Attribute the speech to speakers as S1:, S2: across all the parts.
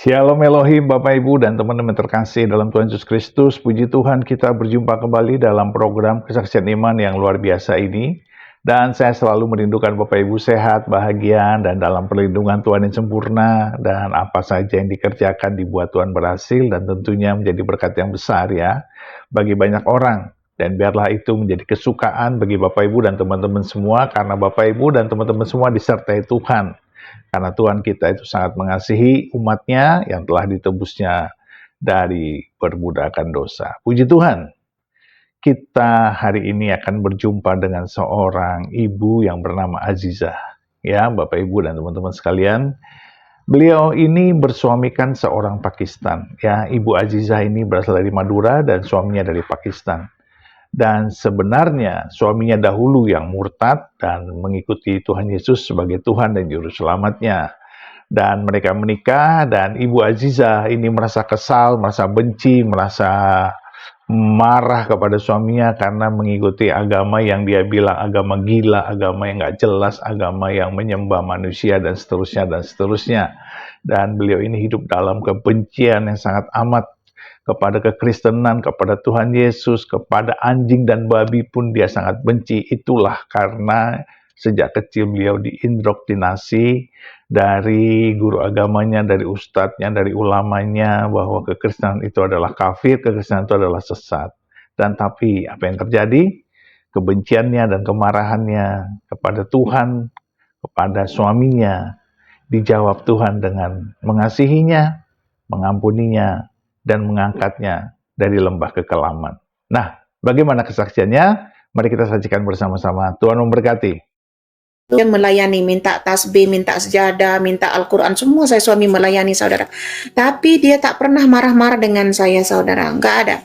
S1: Shalom Elohim, Bapak Ibu dan teman-teman terkasih dalam Tuhan Yesus Kristus. Puji Tuhan, kita berjumpa kembali dalam program Kesaksian Iman yang luar biasa ini. Dan saya selalu merindukan Bapak Ibu sehat, bahagia, dan dalam perlindungan Tuhan yang sempurna. Dan apa saja yang dikerjakan dibuat Tuhan berhasil dan tentunya menjadi berkat yang besar ya bagi banyak orang. Dan biarlah itu menjadi kesukaan bagi Bapak Ibu dan teman-teman semua, karena Bapak Ibu dan teman-teman semua disertai Tuhan. Karena Tuhan kita itu sangat mengasihi umatnya yang telah ditebusnya dari perbudakan dosa. Puji Tuhan, kita hari ini akan berjumpa dengan seorang ibu yang bernama Azizah. Ya, Bapak Ibu dan teman-teman sekalian, beliau ini bersuamikan seorang Pakistan. Ya, Ibu Azizah ini berasal dari Madura dan suaminya dari Pakistan. Dan sebenarnya suaminya dahulu yang murtad dan mengikuti Tuhan Yesus sebagai Tuhan dan Juru Selamatnya. Dan mereka menikah dan Ibu Azizah ini merasa kesal, merasa benci, merasa marah kepada suaminya karena mengikuti agama yang dia bilang agama gila, agama yang gak jelas, agama yang menyembah manusia dan seterusnya dan seterusnya. Dan beliau ini hidup dalam kebencian yang sangat amat kepada kekristenan, kepada Tuhan Yesus, kepada anjing dan babi pun dia sangat benci. Itulah karena sejak kecil beliau diindoktrinasi dari guru agamanya, dari ustadznya, dari ulamanya, bahwa kekristenan itu adalah kafir, kekristenan itu adalah sesat. Dan tapi apa yang terjadi? Kebenciannya dan kemarahannya kepada Tuhan, kepada suaminya, dijawab Tuhan dengan mengasihinya, mengampuninya, dan mengangkatnya dari lembah kekelaman. Nah, bagaimana kesaksiannya? Mari kita saksikan bersama-sama. Tuhan memberkati.
S2: Dia melayani, minta tasbih, minta sejadah, minta Al-Quran, semua saya suami melayani saudara. Tapi dia tak pernah marah-marah dengan saya saudara, nggak ada.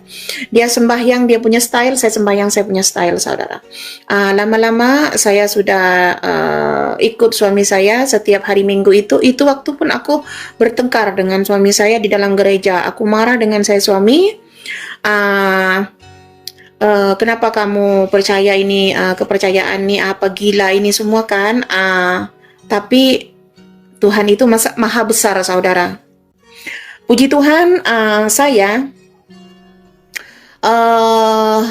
S2: Dia sembahyang, dia punya style, saya sembahyang, saya punya style saudara. Lama-lama saya sudah ikut suami saya setiap hari Minggu itu waktu pun aku bertengkar dengan suami saya di dalam gereja. Aku marah dengan saya suami, kenapa kamu percaya ini, kepercayaan ini apa gila ini semua kan, tapi Tuhan itu maha besar saudara. Puji Tuhan, saya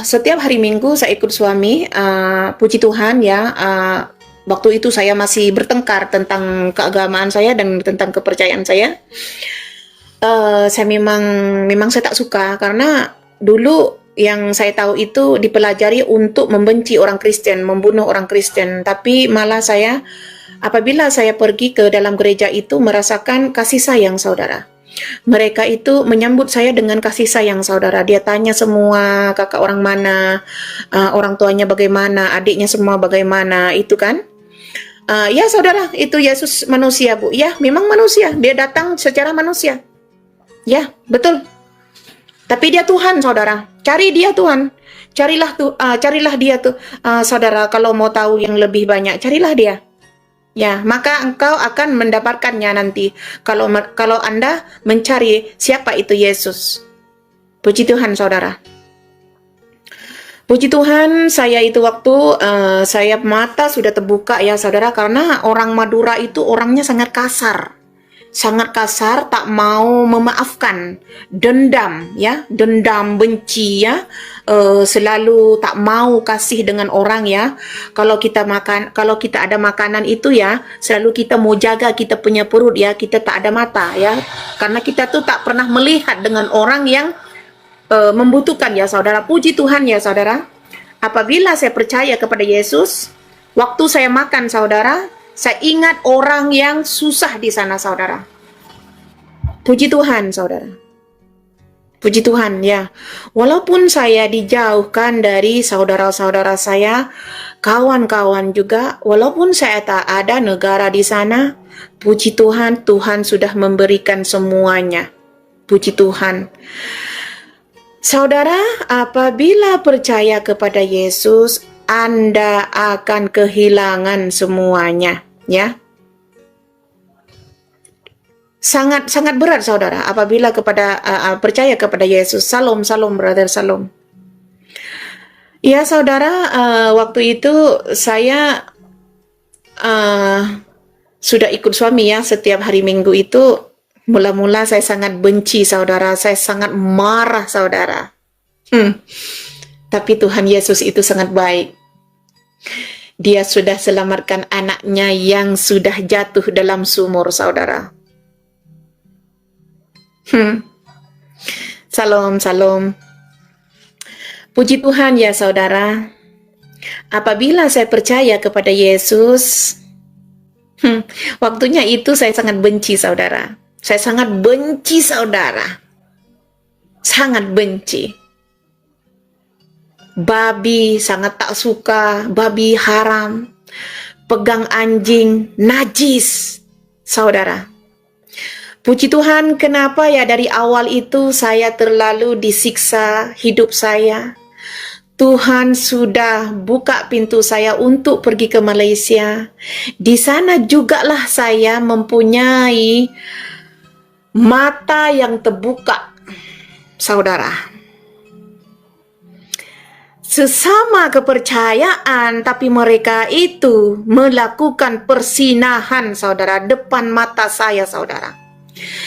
S2: setiap hari Minggu saya ikut suami, puji Tuhan ya. Waktu itu saya masih bertengkar tentang keagamaan saya dan tentang kepercayaan saya. Saya memang saya tak suka karena dulu yang saya tahu itu dipelajari untuk membenci orang Kristen, membunuh orang Kristen. Tapi malah saya, apabila saya pergi ke dalam gereja itu merasakan kasih sayang saudara. Mereka itu menyambut saya dengan kasih sayang saudara. Dia tanya semua, kakak orang mana, orang tuanya bagaimana, adiknya semua bagaimana, itu kan. Ya saudara, itu Yesus manusia bu. Ya memang manusia, dia datang secara manusia. Ya betul. Tapi dia Tuhan saudara. Cari dia Tuhan. Carilah dia tuh saudara, kalau mau tahu yang lebih banyak, carilah dia. Ya, maka engkau akan mendapatkannya nanti kalau Anda mencari siapa itu Yesus. Puji Tuhan saudara. Puji Tuhan, saya itu waktu saya mata sudah terbuka ya saudara, karena orang Madura itu orangnya sangat kasar. Sangat kasar, tak mau memaafkan, dendam ya, dendam, benci ya, selalu tak mau kasih dengan orang ya. Kalau kita ada makanan itu ya, selalu kita mau jaga kita punya perut ya, kita tak ada mata ya, karena kita tuh tak pernah melihat dengan orang yang membutuhkan ya saudara. Puji Tuhan ya saudara, apabila saya percaya kepada Yesus, waktu saya makan saudara, saya ingat orang yang susah di sana saudara. Puji Tuhan saudara. Puji Tuhan ya. Walaupun saya dijauhkan dari saudara-saudara saya, kawan-kawan juga, walaupun saya tak ada negara di sana, puji Tuhan, Tuhan sudah memberikan semuanya. Puji Tuhan. Saudara, apabila percaya kepada Yesus, Anda akan kehilangan semuanya ya. Sangat berat saudara apabila percaya kepada Yesus. Salam brother, salam. Ya saudara, waktu itu saya sudah ikut suami ya, setiap hari Minggu itu Mula-mula saya sangat benci, saudara. Saya sangat marah, saudara. Tapi Tuhan Yesus itu sangat baik. Dia sudah selamatkan anaknya yang sudah jatuh dalam sumur, saudara. Salam, salam. Puji Tuhan ya, saudara. Apabila saya percaya kepada Yesus, waktunya itu saya sangat benci, saudara. Saya sangat benci, saudara. Sangat benci. Babi sangat tak suka, babi haram. Pegang anjing, najis, saudara. Puji Tuhan, kenapa ya dari awal itu saya terlalu disiksa hidup saya. Tuhan sudah buka pintu saya untuk pergi ke Malaysia. Di sana jugalah saya mempunyai mata yang terbuka, saudara. Sesama kepercayaan, tapi mereka itu melakukan persinahan, saudara, depan mata saya, saudara.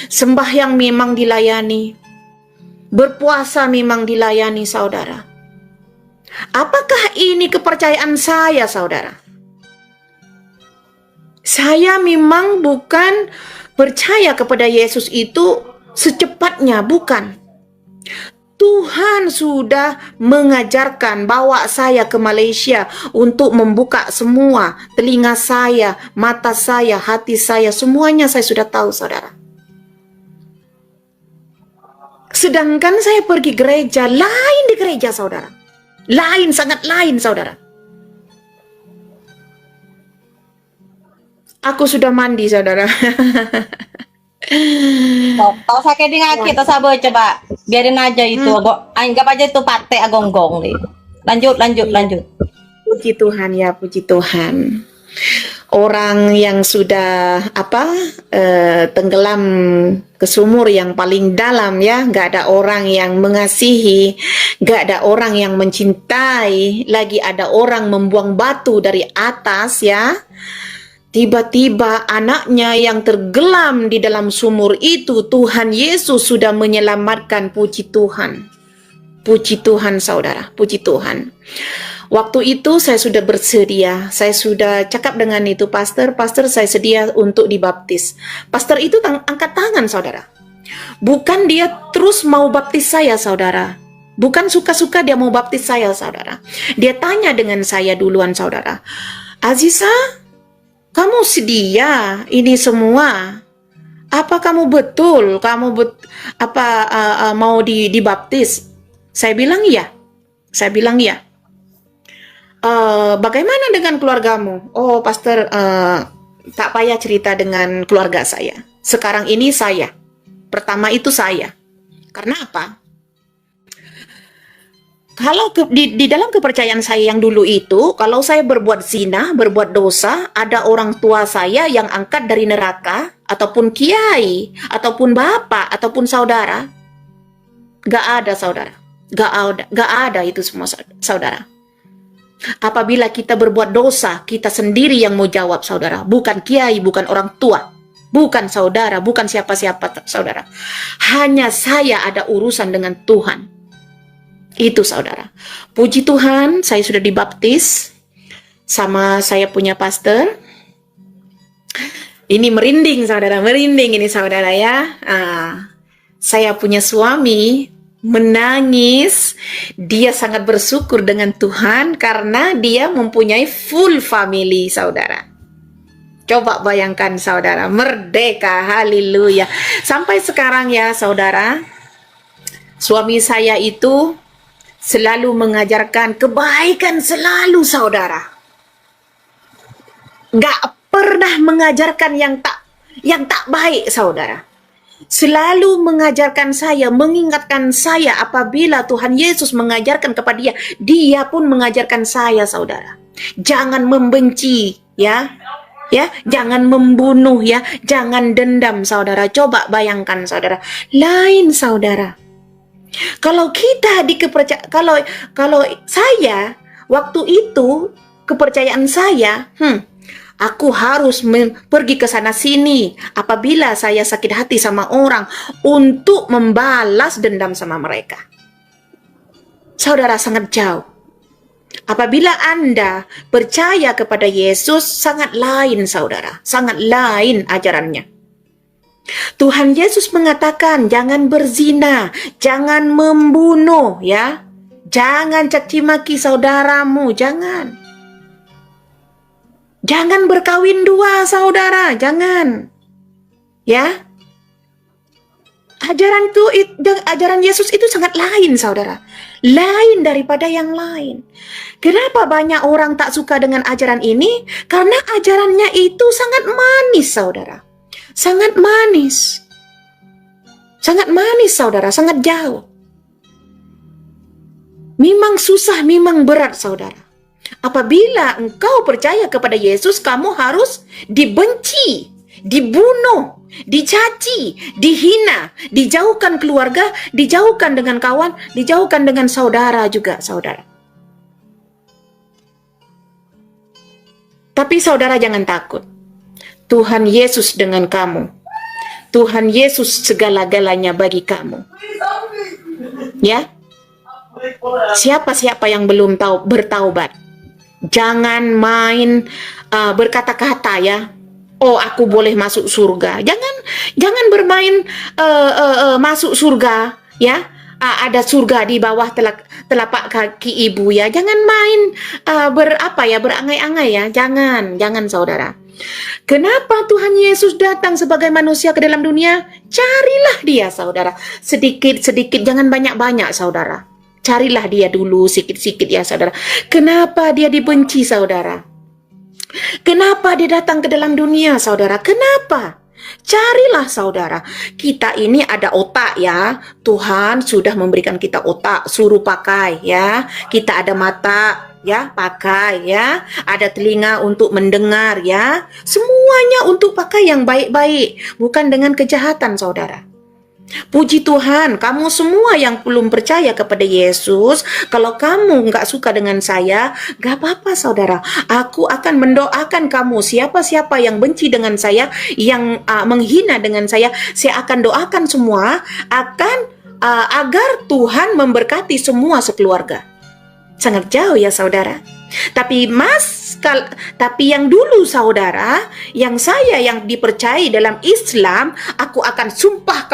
S2: Sembahyang memang dilayani, berpuasa memang dilayani, saudara. Apakah ini kepercayaan saya, saudara? Saya memang bukan percaya kepada Yesus itu secepatnya, bukan. Tuhan sudah mengajarkan bawa saya ke Malaysia untuk membuka semua telinga saya, mata saya, hati saya, semuanya saya sudah tahu, saudara. Sedangkan saya pergi gereja, lain di gereja, saudara. Lain, sangat lain, saudara. Aku sudah mandi, saudara.
S3: Kalau sakit di ngaki, kita sabar coba. Biarin aja itu. Anggap aja itu pate agonggong nih. Lanjut.
S2: Puji Tuhan ya, puji Tuhan. Orang yang sudah tenggelam ke sumur yang paling dalam ya, nggak ada orang yang mengasihi, nggak ada orang yang mencintai, lagi ada orang membuang batu dari atas ya. Tiba-tiba anaknya yang tenggelam di dalam sumur itu, Tuhan Yesus sudah menyelamatkan. Puji Tuhan. Puji Tuhan, saudara, puji Tuhan. Waktu itu saya sudah bersedia, saya sudah cakap dengan itu pastor saya sedia untuk dibaptis. Pastor itu angkat tangan, saudara. Bukan dia terus mau baptis saya, saudara. Bukan suka-suka dia mau baptis saya, saudara. Dia tanya dengan saya duluan, saudara. Aziza, kamu sedia ini semua? Apa kamu betul? Kamu mau dibaptis? Saya bilang iya. Bagaimana dengan keluargamu? Oh, pastor, tak payah cerita dengan keluarga saya. Sekarang ini saya. Pertama itu saya. Karena apa? Kalau di dalam kepercayaan saya yang dulu itu, kalau saya berbuat zina, berbuat dosa, ada orang tua saya yang angkat dari neraka, ataupun kiai, ataupun bapak, ataupun saudara. Gak ada, saudara. Gak ada itu semua, saudara. Apabila kita berbuat dosa, kita sendiri yang mau jawab, saudara. Bukan kiai, bukan orang tua, bukan saudara, bukan siapa-siapa, saudara. Hanya saya ada urusan dengan Tuhan. Itu, saudara. Puji Tuhan, saya sudah dibaptis sama saya punya pastor. Ini merinding, saudara. Merinding ini, saudara ya. Saya punya suami menangis. Dia sangat bersyukur dengan Tuhan karena dia mempunyai full family, saudara. Coba bayangkan, saudara, merdeka, haleluya. Sampai sekarang ya, saudara, suami saya itu selalu mengajarkan kebaikan selalu, saudara. Gak pernah mengajarkan yang tak baik, saudara. Selalu mengajarkan saya, mengingatkan saya apabila Tuhan Yesus mengajarkan kepada dia, dia pun mengajarkan saya, saudara. Jangan membenci, ya, jangan membunuh, ya, jangan dendam, saudara. Coba bayangkan, saudara. Lain, saudara. Kalau kita kalau saya waktu itu kepercayaan saya, Aku harus pergi ke sana sini apabila saya sakit hati sama orang untuk membalas dendam sama mereka. Saudara, sangat jauh. Apabila Anda percaya kepada Yesus, sangat lain saudara, sangat lain ajarannya. Tuhan Yesus mengatakan jangan berzina, jangan membunuh ya. Jangan caci maki saudaramu, jangan. Jangan berkawin dua saudara, jangan. Ya. Ajaran Yesus itu sangat lain saudara. Lain daripada yang lain. Kenapa banyak orang tak suka dengan ajaran ini? Karena ajarannya itu sangat manis saudara. Sangat manis. Sangat manis saudara, sangat jauh. Memang susah, memang berat saudara. Apabila engkau percaya kepada Yesus, kamu harus dibenci, dibunuh, dicaci, dihina, dijauhkan keluarga, dijauhkan dengan kawan, dijauhkan dengan saudara juga saudara. Tapi saudara jangan takut. Tuhan Yesus dengan kamu. Tuhan Yesus segala-galanya bagi kamu. Ya. Siapa-siapa yang belum tahu bertaubat, jangan main berkata-kata ya. Oh, aku boleh masuk surga. Jangan bermain masuk surga ya. Ada surga di bawah telapak kaki ibu ya. Jangan main berangai-angai ya. Jangan saudara. Kenapa Tuhan Yesus datang sebagai manusia ke dalam dunia? Carilah dia saudara. Sedikit-sedikit, jangan banyak-banyak saudara. Carilah dia dulu sikit-sikit ya saudara. Kenapa dia dibenci saudara? Kenapa dia datang ke dalam dunia saudara? Kenapa? Carilah saudara. Kita ini ada otak ya. Tuhan sudah memberikan kita otak, suruh pakai ya. Kita ada mata ya, pakai ya. Ada telinga untuk mendengar ya. Semuanya untuk pakai yang baik-baik, bukan dengan kejahatan saudara. Puji Tuhan, kamu semua yang belum percaya kepada Yesus, kalau kamu nggak suka dengan saya, nggak apa-apa saudara. Aku akan mendoakan kamu. Siapa-siapa yang benci dengan saya, yang menghina dengan saya akan doakan semua agar Tuhan memberkati semua sekeluarga. Sangat jauh ya saudara. Tapi yang dulu saudara, yang saya yang dipercayai dalam Islam, aku akan sumpah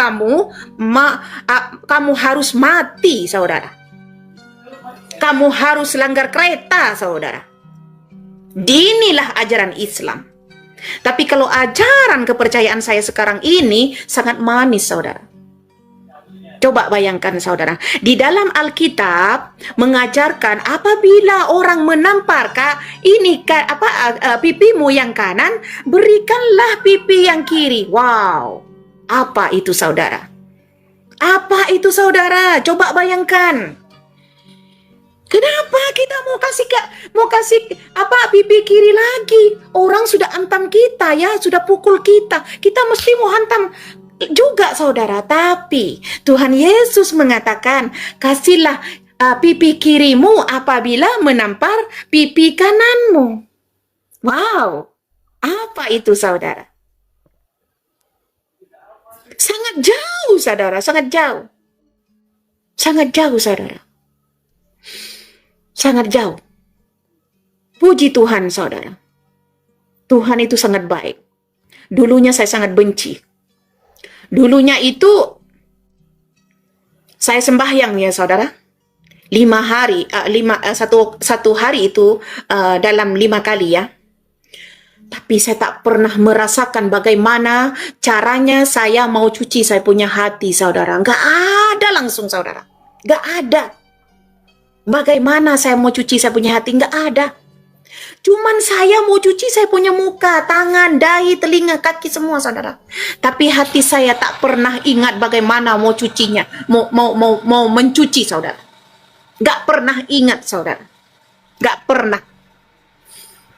S2: kamu harus mati saudara. Kamu harus langgar kereta saudara. Inilah ajaran Islam. Tapi kalau ajaran kepercayaan saya sekarang ini sangat manis saudara. Coba bayangkan saudara, di dalam Alkitab mengajarkan apabila orang menampar pipimu yang kanan, berikanlah pipi yang kiri. Wow, apa itu saudara? Apa itu saudara? Coba bayangkan. Kenapa kita mau kasih pipi kiri lagi? Orang sudah hantam kita ya, sudah pukul kita. Kita mesti mau hantam juga saudara. Tapi Tuhan Yesus mengatakan, kasihlah pipi kirimu apabila menampar pipi kananmu. Wow, apa itu saudara? Sangat jauh saudara, sangat jauh. Sangat jauh saudara. Sangat jauh. Puji Tuhan saudara. Tuhan itu sangat baik. Dulunya saya sangat benci. Dulunya itu saya sembahyang ya saudara. 5 hari, satu hari itu dalam 5 kali ya. Tapi saya tak pernah merasakan bagaimana caranya saya mau cuci saya punya hati saudara. Nggak ada langsung saudara. Nggak ada. Bagaimana saya mau cuci saya punya hati? Nggak ada. Cuman saya mau cuci saya punya muka, tangan, dahi, telinga, kaki semua saudara. Tapi hati saya tak pernah ingat bagaimana mau cucinya, mau mencuci saudara. Gak pernah ingat saudara. Gak pernah.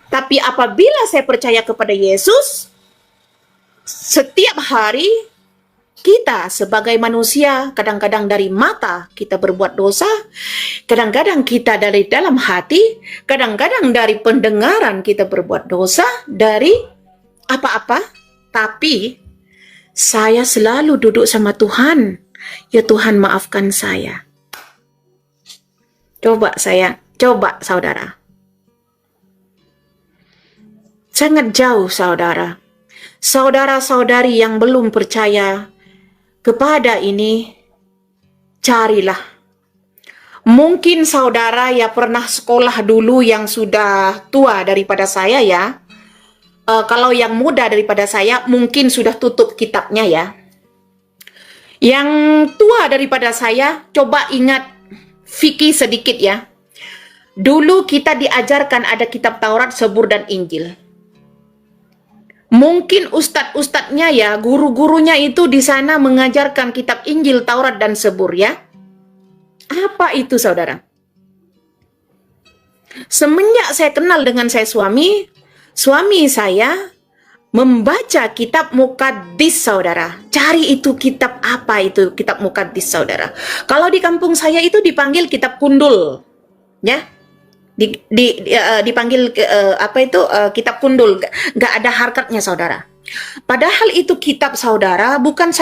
S2: Tapi apabila saya percaya kepada Yesus, setiap hari Kita sebagai manusia kadang-kadang dari mata kita berbuat dosa, kadang-kadang kita dari dalam hati, kadang-kadang dari pendengaran kita berbuat dosa, dari apa-apa. Tapi saya selalu duduk sama Tuhan. Ya Tuhan, maafkan saya. Coba saudara. Sangat jauh saudara. Saudara-saudari yang belum percaya kepada ini, carilah. Mungkin saudara ya pernah sekolah dulu yang sudah tua daripada saya ya. Kalau yang muda daripada saya mungkin sudah tutup kitabnya ya. Yang tua daripada saya, coba ingat fikih sedikit ya. Dulu kita diajarkan ada kitab Taurat, Zabur, dan Injil. Mungkin ustadz-ustadznya ya, guru-gurunya itu di sana mengajarkan kitab Injil, Taurat, dan Zabur ya. Apa itu saudara? Semenjak saya kenal dengan suami saya membaca kitab Mukaddis saudara. Cari itu kitab apa itu kitab Mukaddis saudara. Kalau di kampung saya itu dipanggil kitab kundul. Ya. Dipanggil kitab kundul, nggak ada harkatnya saudara. Padahal itu kitab saudara bukan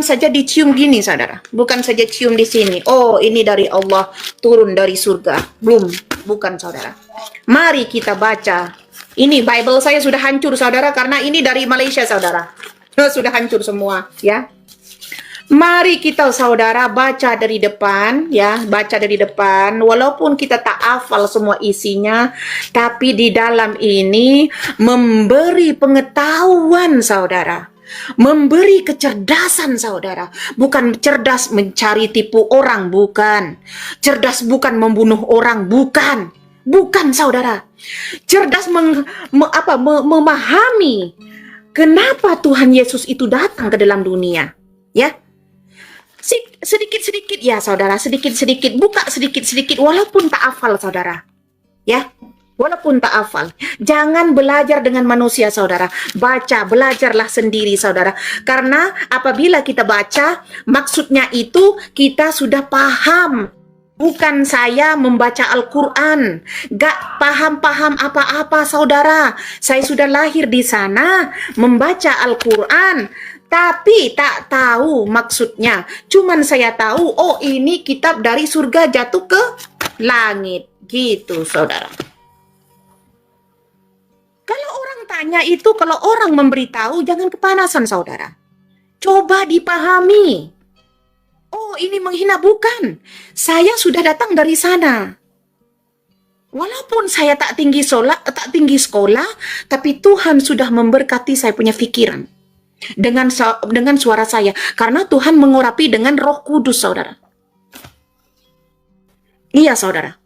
S2: saja dicium gini saudara, bukan saja cium di sini. Oh ini dari Allah turun dari surga, bukan saudara. Mari kita baca. Ini Bible saya sudah hancur saudara karena ini dari Malaysia saudara, sudah hancur semua ya. Mari kita saudara baca dari depan ya, baca dari depan walaupun kita tak hafal semua isinya, tapi di dalam ini memberi pengetahuan saudara, memberi kecerdasan saudara, bukan cerdas mencari tipu orang, bukan. Cerdas bukan membunuh orang, bukan saudara. Cerdas memahami kenapa Tuhan Yesus itu datang ke dalam dunia ya. Sedikit-sedikit ya saudara, sedikit-sedikit, buka sedikit-sedikit walaupun tak hafal saudara ya, walaupun tak hafal. Jangan belajar dengan manusia saudara, belajarlah sendiri saudara, karena apabila kita baca maksudnya itu kita sudah paham. Bukan saya membaca Al-Quran, gak paham-paham apa-apa saudara. Saya sudah lahir di sana membaca Al-Quran, tapi tak tahu maksudnya. Cuman saya tahu, oh ini kitab dari surga jatuh ke langit. Gitu saudara. Kalau orang tanya itu, kalau orang memberitahu, jangan kepanasan saudara. Coba dipahami. Oh ini menghina, bukan. Saya sudah datang dari sana. Walaupun saya tak tinggi sekolah, tapi Tuhan sudah memberkati saya punya pikiran. Dengan suara saya. Karena Tuhan mengurapi dengan Roh Kudus saudara. Iya saudara.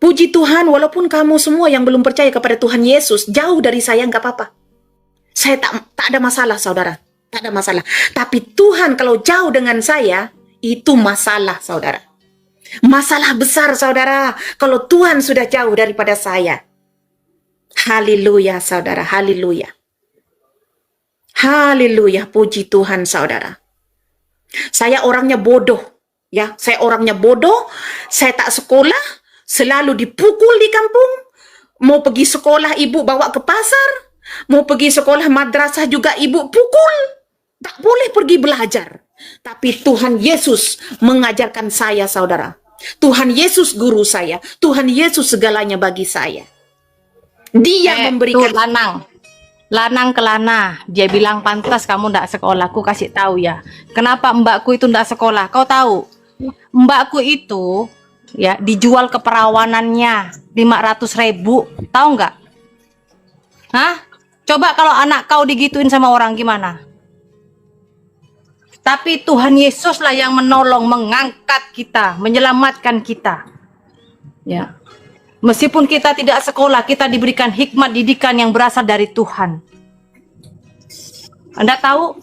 S2: Puji Tuhan, walaupun kamu semua yang belum percaya kepada Tuhan Yesus, jauh dari saya nggak apa-apa. Saya tak ada masalah saudara. Tak ada masalah. Tapi Tuhan kalau jauh dengan saya, itu masalah saudara. Masalah besar saudara. Kalau Tuhan sudah jauh daripada saya. Haleluya saudara, haleluya. Haleluya, puji Tuhan saudara. Saya orangnya bodoh. Ya, saya orangnya bodoh. Saya tak sekolah. Selalu dipukul di kampung. Mau pergi sekolah ibu bawa ke pasar. Mau pergi sekolah madrasah juga ibu pukul. Tak boleh pergi belajar. Tapi Tuhan Yesus mengajarkan saya saudara. Tuhan Yesus guru saya. Tuhan Yesus segalanya bagi saya. Dia memberikan.
S3: Lanang ke lana. Dia bilang pantas kamu ndak sekolah. Aku kasih tahu ya. Kenapa mbakku itu ndak sekolah? Kau tahu? Mbakku itu ya dijual ke perawanannya 500.000. Tahu nggak? Hah? Coba kalau anak kau digituin sama orang gimana? Tapi Tuhan Yesuslah yang menolong, mengangkat kita, menyelamatkan kita. Ya. Meskipun kita tidak sekolah, kita diberikan hikmat didikan yang berasal dari Tuhan. Anda tahu?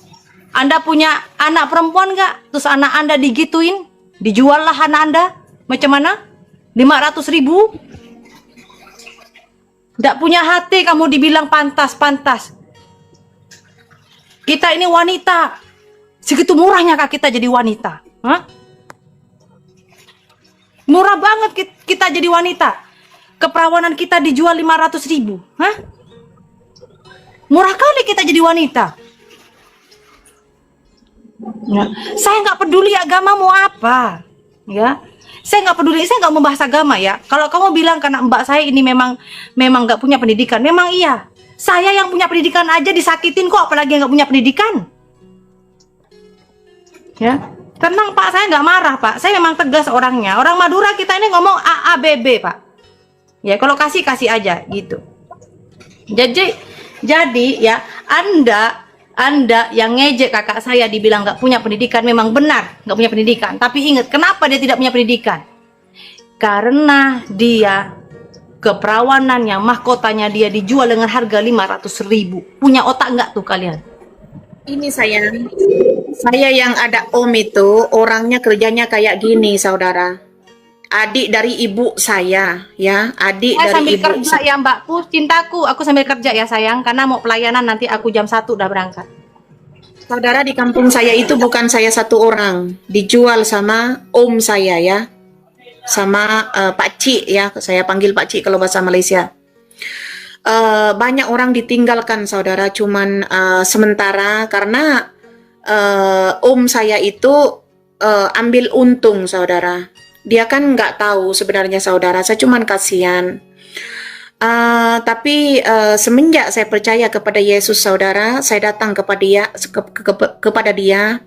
S3: Anda punya anak perempuan nggak? Terus anak Anda digituin? Dijual lah anak Anda? Macam mana? 500.000? Nggak punya hati kamu dibilang pantas-pantas. Kita ini wanita. Segitu murahnya kak kita jadi wanita. Hah? Murah banget kita jadi wanita. Keperawanan kita dijual 500.000. Hah? Murah kali kita jadi wanita. Ya. Saya nggak peduli agama mau apa. Ya. Saya nggak peduli, saya nggak membahas agama ya. Kalau kamu bilang karena mbak saya ini memang nggak punya pendidikan, memang iya. Saya yang punya pendidikan aja disakitin kok, apalagi yang nggak punya pendidikan. Ya, tenang Pak, saya nggak marah Pak. Saya memang tegas orangnya. Orang Madura kita ini ngomong AABB Pak. Ya, kalau kasih aja gitu. Jadi ya, Anda yang ngejek kakak saya dibilang nggak punya pendidikan, memang benar nggak punya pendidikan. Tapi ingat, kenapa dia tidak punya pendidikan? Karena dia keperawanan yang mahkotanya dia dijual dengan harga 500.000. Punya otak nggak tuh kalian?
S2: Ini saya yang ada om itu orangnya kerjanya kayak gini, saudara. Adik dari ibu saya, ya, adik
S3: Saya
S2: dari
S3: sambil
S2: ibu
S3: kerja ya mbakku, cintaku. Aku sambil kerja ya sayang, karena mau pelayanan nanti aku jam 1 udah berangkat.
S2: Saudara, di kampung saya itu bukan saya satu orang, dijual sama om saya ya, sama Pak Cik ya, saya panggil Pak Cik kalau bahasa Malaysia. Banyak orang ditinggalkan saudara, cuman sementara karena om saya itu ambil untung saudara. Dia kan nggak tahu sebenarnya saudara, saya cuman kasihan. Tapi semenjak saya percaya kepada Yesus saudara, saya datang kepada dia.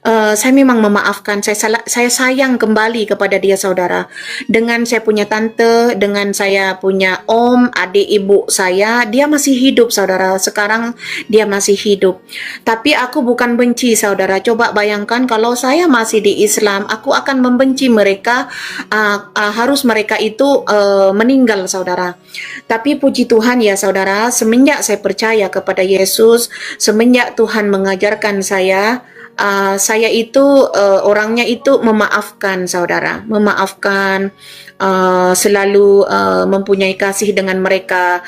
S2: Saya memang memaafkan, saya sayang kembali kepada dia saudara. Dengan saya punya tante, dengan saya punya om, adik ibu saya, dia masih hidup saudara. Sekarang dia masih hidup. Tapi aku bukan benci saudara. Coba bayangkan kalau saya masih di Islam, aku akan membenci mereka. Harus mereka itu meninggal saudara. Tapi puji Tuhan ya saudara, semenjak saya percaya kepada Yesus, semenjak Tuhan mengajarkan saya itu orangnya itu memaafkan saudara, memaafkan, selalu mempunyai kasih dengan mereka.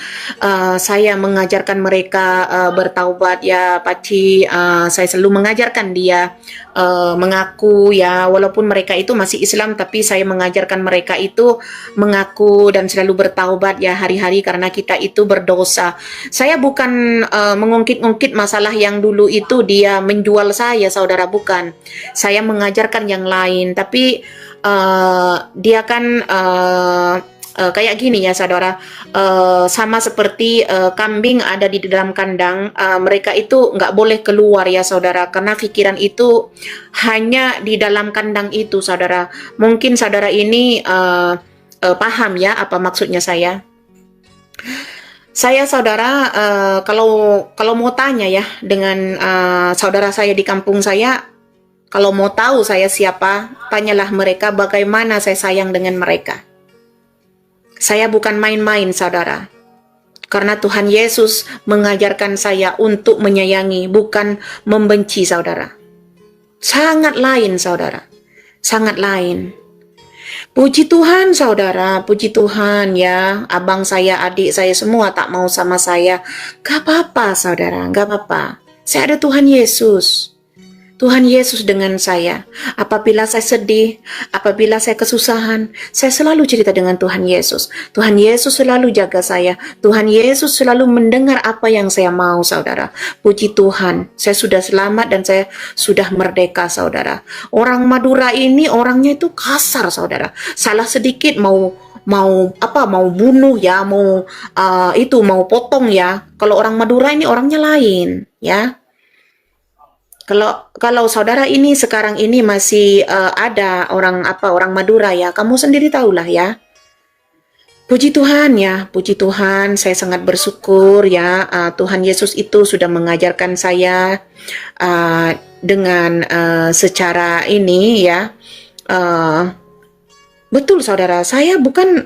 S2: Saya mengajarkan mereka bertaubat ya Paci. Saya selalu mengajarkan dia mengaku ya, walaupun mereka itu masih Islam, tapi saya mengajarkan mereka itu mengaku dan selalu bertaubat ya hari-hari, karena kita itu berdosa. Saya bukan mengungkit-ungkit masalah yang dulu itu dia menjual saya saudara, bukan. Saya mengajarkan yang lain, tapi dia kan kayak gini ya saudara, sama seperti kambing ada di dalam kandang, mereka itu nggak boleh keluar ya saudara, karena pikiran itu hanya di dalam kandang itu saudara. Mungkin saudara ini paham ya apa maksudnya saya. Saya saudara, kalau mau tanya ya dengan saudara saya di kampung saya, kalau mau tahu saya siapa, tanyalah mereka bagaimana saya sayang dengan mereka. Saya bukan main-main saudara, karena Tuhan Yesus mengajarkan saya untuk menyayangi, bukan membenci saudara. Sangat lain saudara, sangat lain. Puji Tuhan saudara, puji Tuhan ya, abang saya, adik saya semua tak mau sama saya. Gak apa-apa saudara, gak apa-apa. Saya ada Tuhan Yesus. Tuhan Yesus dengan saya. Apabila saya sedih, apabila saya kesusahan, saya selalu cerita dengan Tuhan Yesus. Tuhan Yesus selalu jaga saya. Tuhan Yesus selalu mendengar apa yang saya mau saudara. Puji Tuhan, saya sudah selamat dan saya sudah merdeka saudara. Orang Madura ini orangnya itu kasar saudara. Salah sedikit mau bunuh ya, mau potong ya. Kalau orang Madura ini orangnya lain ya. Kalau saudara ini sekarang ini masih ada orang Madura ya, kamu sendiri tahulah ya. Puji Tuhan ya, puji Tuhan, saya sangat bersyukur ya, Tuhan Yesus itu sudah mengajarkan saya dengan secara ini ya. Betul saudara, saya bukan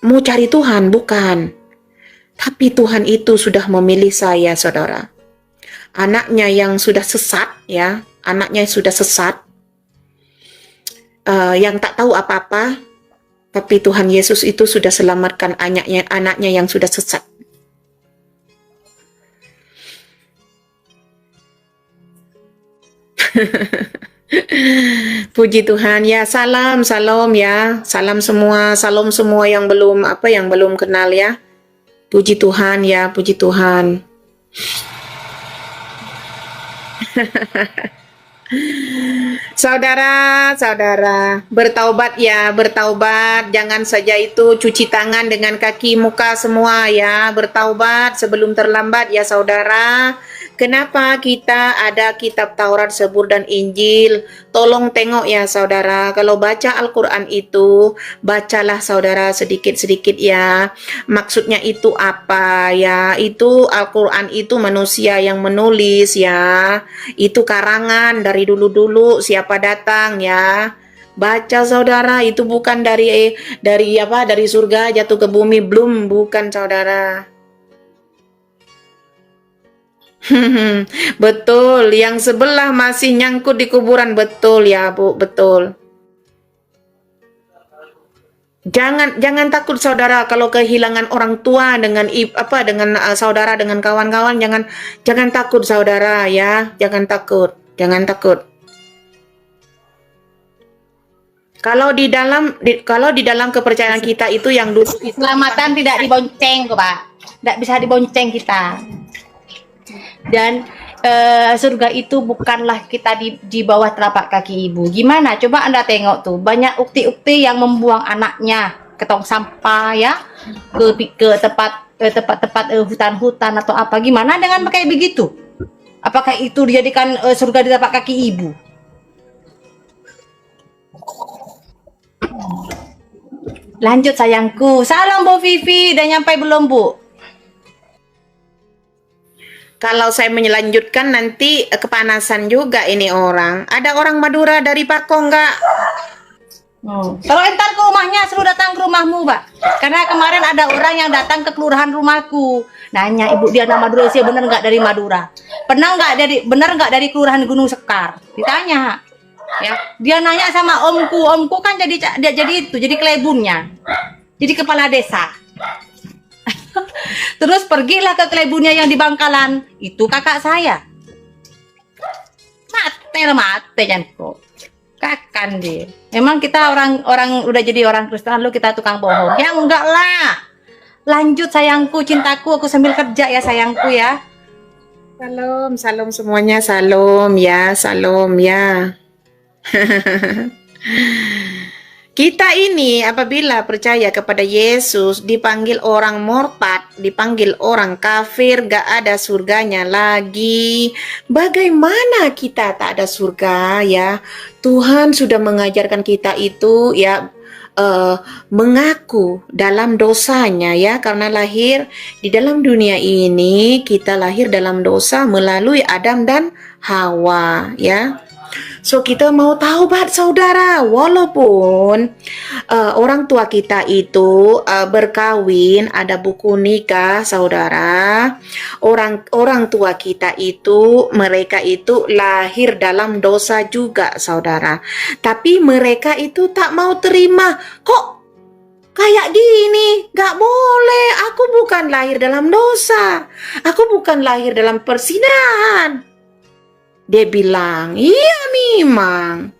S2: mau cari Tuhan, bukan. Tapi Tuhan itu sudah memilih saya saudara. Anaknya yang sudah sesat ya, anaknya sudah sesat, yang tak tahu apa-apa, tapi Tuhan Yesus itu sudah selamatkan anaknya yang sudah sesat. Puji Tuhan ya, salam ya, salam semua yang belum kenal ya. Puji Tuhan ya, puji Tuhan. Saudara, bertaubat ya, bertaubat. Jangan saja itu cuci tangan dengan kaki muka semua ya. Bertaubat sebelum terlambat ya saudara. Kenapa kita ada kitab Taurat, Zabur dan Injil? Tolong tengok ya saudara. Kalau baca Al-Quran itu, bacalah saudara sedikit-sedikit ya. Maksudnya itu apa ya? Itu Al-Quran itu manusia yang menulis ya. Itu karangan dari dulu-dulu siapa datang ya. Baca saudara, itu bukan dari surga jatuh ke bumi, belum, bukan saudara. Betul, yang sebelah masih nyangkut di kuburan, betul ya Bu, betul. Jangan takut saudara kalau kehilangan orang tua dengan saudara, dengan kawan-kawan, jangan takut saudara ya, jangan takut. Kalau di dalam kepercayaan kita itu yang dulu itu
S3: Keselamatan tidak dibonceng kok Pak, tidak bisa dibonceng kita. Dan surga itu bukanlah kita di bawah telapak kaki ibu. Gimana? Coba Anda tengok tuh, banyak ukti-ukti yang membuang anaknya ke tong sampah ya, ke tempat hutan-hutan atau apa. Gimana dengan kayak begitu? Apakah itu dijadikan surga di telapak kaki ibu? Lanjut sayangku. Salam Bu Vivi, udah nyampe belum Bu?
S2: Kalau saya melanjutkan nanti kepanasan juga ini orang. Ada orang Madura dari Pako enggak?
S3: Kalau entar ke rumahnya, suruh datang ke rumahmu, Pak. Karena kemarin ada orang yang datang ke kelurahan rumahku. Nanya, Ibu Diana Madura sih bener nggak dari Madura? Bener nggak dari kelurahan Gunung Sekar? Ditanya. Ya, dia nanya sama omku kan jadi klebunnya. Jadi kepala desa. Terus pergilah ke klebunnya yang di Bangkalan. Itu kakak saya. Mate jangan kakan dia. Memang kita orang udah jadi orang Kristen lalu kita tukang bohong. Ya enggak lah. Lanjut sayangku, cintaku, aku sambil kerja ya sayangku ya.
S2: Salam semuanya, salam ya. Kita ini apabila percaya kepada Yesus dipanggil orang murtad, dipanggil orang kafir, gak ada surganya lagi. Bagaimana kita tak ada surga ya? Tuhan sudah mengajarkan kita itu ya, mengaku dalam dosanya ya, karena lahir di dalam dunia ini, kita lahir dalam dosa melalui Adam dan Hawa ya. So kita mau taubat saudara, walaupun orang tua kita itu berkawin, ada buku nikah saudara. Orang tua kita itu, mereka itu lahir dalam dosa juga saudara. Tapi mereka itu tak mau terima. Kok kayak gini? Gak boleh, aku bukan lahir dalam dosa. Aku bukan lahir dalam persinahan. Dia bilang, iya memang.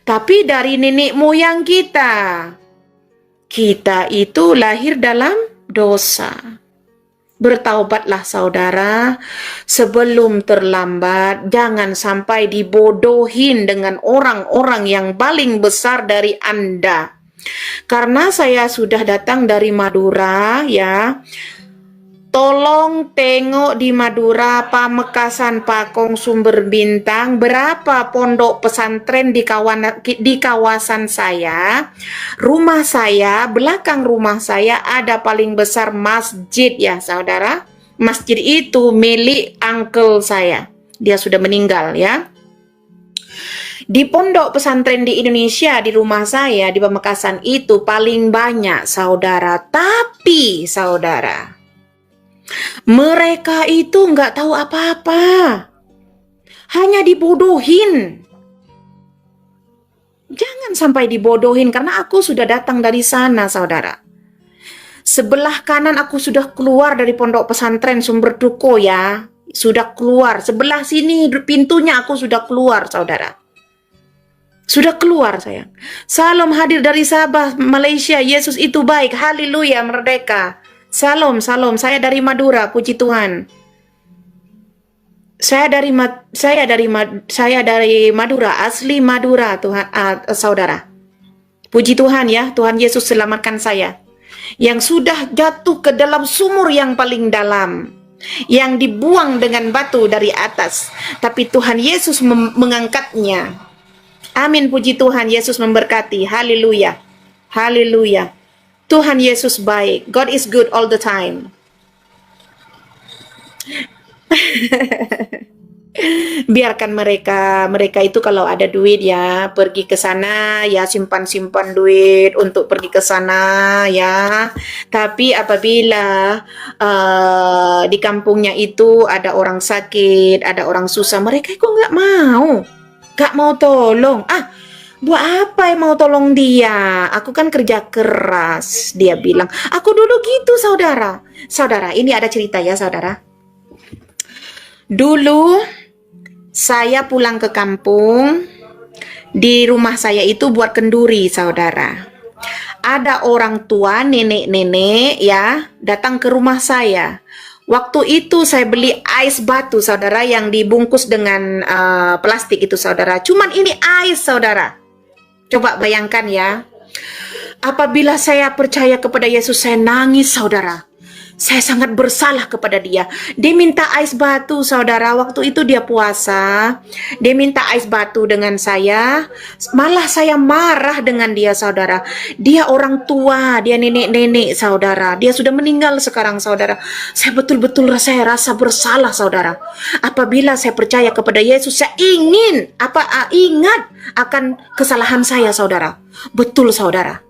S2: Tapi dari nenek moyang kita itu lahir dalam dosa. Bertaubatlah saudara sebelum terlambat. Jangan sampai dibodohin dengan orang-orang yang paling besar dari Anda. Karena saya sudah datang dari Madura ya. Tolong tengok di Madura, Pamekasan, Pakong, Sumber Bintang, berapa pondok pesantren di kawasan saya. Rumah saya, belakang rumah saya ada paling besar masjid ya saudara. Masjid itu milik uncle saya. Dia sudah meninggal ya. Di pondok pesantren di Indonesia, di rumah saya, di Pamekasan itu paling banyak saudara. Tapi saudara, mereka itu nggak tahu apa-apa, hanya dibodohin. Jangan sampai dibodohin, karena aku sudah datang dari sana saudara. Sebelah kanan aku sudah keluar dari pondok pesantren Sumber Duko ya. Sudah keluar. Sebelah sini pintunya aku sudah keluar, saudara. Sudah keluar, sayang. Salam hadir dari Sabah, Malaysia. Yesus itu baik. Haleluya, merdeka. Salam, salam. Saya dari Madura, puji Tuhan. Saya dari Madura, asli Madura, Tuhan, saudara. Puji Tuhan ya, Tuhan Yesus selamatkan saya. Yang sudah jatuh ke dalam sumur yang paling dalam, yang dibuang dengan batu dari atas, tapi Tuhan Yesus mengangkatnya. Amin, puji Tuhan. Yesus memberkati. Haleluya, haleluya. Tuhan Yesus baik. God is good all the time. Biarkan mereka itu kalau ada duit ya pergi ke sana ya, simpan duit untuk pergi ke sana ya. Tapi apabila di kampungnya itu ada orang sakit, ada orang susah, mereka kok nggak mau tolong. Buat apa yang mau tolong dia? Aku kan kerja keras, dia bilang. Aku dulu gitu, saudara. Saudara, ini ada cerita ya, saudara. Dulu saya pulang ke kampung, di rumah saya itu buat kenduri, saudara. Ada orang tua, nenek-nenek ya, datang ke rumah saya. Waktu itu saya beli ais batu, saudara, yang dibungkus dengan plastik itu, saudara. Cuman ini ais, saudara. Coba bayangkan ya. Apabila saya percaya kepada Yesus, saya nangis, saudara. Saya sangat bersalah kepada dia. Dia minta ais batu, saudara. Waktu itu dia puasa. Dia minta ais batu dengan saya. Malah saya marah dengan dia, saudara. Dia orang tua, dia nenek-nenek, saudara. Dia sudah meninggal sekarang, saudara. Saya betul-betul rasa bersalah, saudara. Apabila saya percaya kepada Yesus, saya ingin ingat akan kesalahan saya, saudara. Betul, saudara.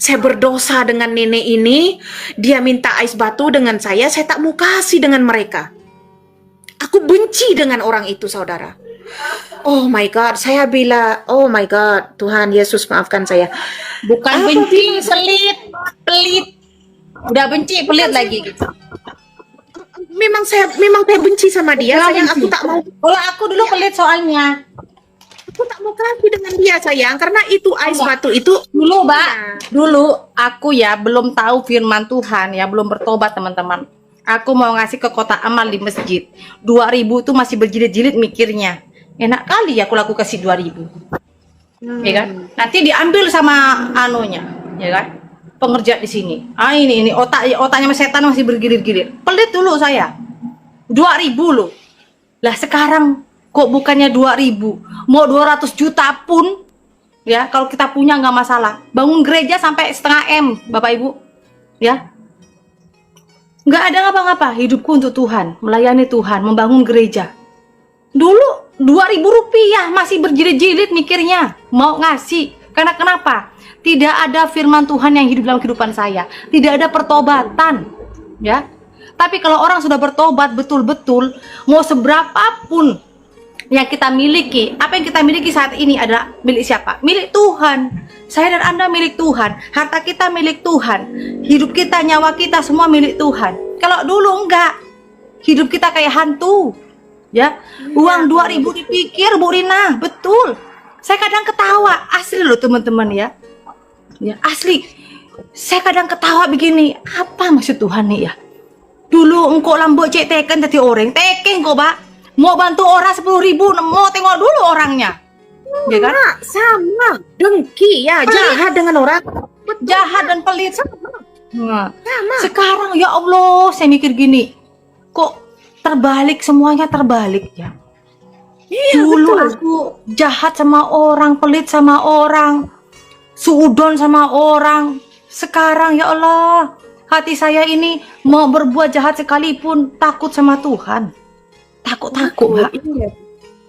S2: Saya berdosa dengan nenek ini. Dia minta ais batu dengan saya tak mau kasih dengan mereka. Aku benci dengan orang itu, saudara. Oh my God, saya bilang, oh my God, Tuhan Yesus maafkan saya.
S3: Bukan benci, pelit. Udah benci, pelit lagi gitu.
S2: Memang saya benci sama dia, sayang. Aku tak mau.
S3: Kalau aku dulu pelit soalnya.
S2: Aku tak mau kasih dengan dia, sayang, karena itu ais batu itu
S3: dulu, Mbak. Dulu aku ya belum tahu firman Tuhan ya, belum bertobat, teman-teman. Aku mau ngasih ke kotak amal di masjid. 2.000 itu masih berjilid-jilid mikirnya. Enak kali ya aku laku kasih 2.000. Ya kan? Nanti diambil sama anunya, ya kan? Pengerja di sini. Ini otaknya setan masih bergilir-gilir. Pelit dulu saya. 2.000 loh. Lah sekarang kok bukannya 2.000, mau 200 juta pun ya, kalau kita punya nggak masalah. Bangun gereja sampai 0,5 M, Bapak Ibu, ya nggak ada ngapa-ngapa. Hidupku untuk Tuhan, melayani Tuhan, membangun gereja. Dulu 2.000 rupiah masih berjilid-jilid mikirnya mau ngasih. Karena kenapa? Tidak ada firman Tuhan yang hidup dalam kehidupan saya, tidak ada pertobatan, ya. Tapi kalau orang sudah bertobat betul-betul, mau seberapapun yang kita miliki, apa yang kita miliki saat ini adalah milik siapa? Milik Tuhan. Saya dan Anda milik Tuhan. Harta kita milik Tuhan. Hidup kita, nyawa kita semua milik Tuhan. Kalau dulu enggak, hidup kita kayak hantu. Ya, uang 2.000 dipikir, Bu Rina, betul. Saya kadang ketawa, asli loh teman-teman ya. Ya, asli. Saya kadang ketawa begini, apa maksud Tuhan nih ya? Dulu engkau lambok cek teken jadi orang, teken kok, Pak. Mau bantu orang 10.000, mau tengok dulu orangnya, ya kan?
S2: Sama, dengki ya, pelit. Jahat dengan orang,
S3: jahat dan pelit. Nah, sekarang ya Allah, saya mikir gini, kok terbalik, semuanya terbalik ya.
S2: Iya,
S3: dulu
S2: betul.
S3: Aku jahat sama orang, pelit sama orang, suudon sama orang. Sekarang ya Allah, hati saya ini mau berbuat jahat sekalipun takut sama Tuhan. Takut, Pak.
S2: Iya.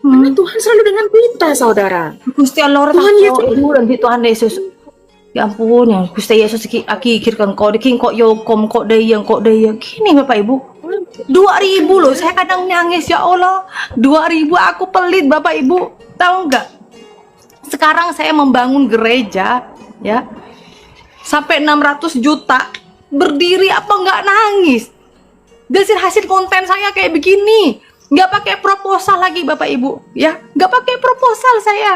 S2: Karena Tuhan selalu dengan kita, saudara.
S3: Gusti Allah,
S2: Tuhan Yesus.
S3: Tuhan Yesus. Ya ampun, yang Gusti Yesus akikirkan kau diking kok yokom kok dayang gini Bapak Ibu. 2.000 loh, saya kadang nangis ya Allah. 2.000 aku pelit Bapak Ibu. Tahu nggak? Sekarang saya membangun gereja ya. Sampai 600 juta. Berdiri apa nggak nangis? hasil konten saya kayak begini. Nggak pakai proposal lagi Bapak Ibu, ya. Nggak pakai proposal saya.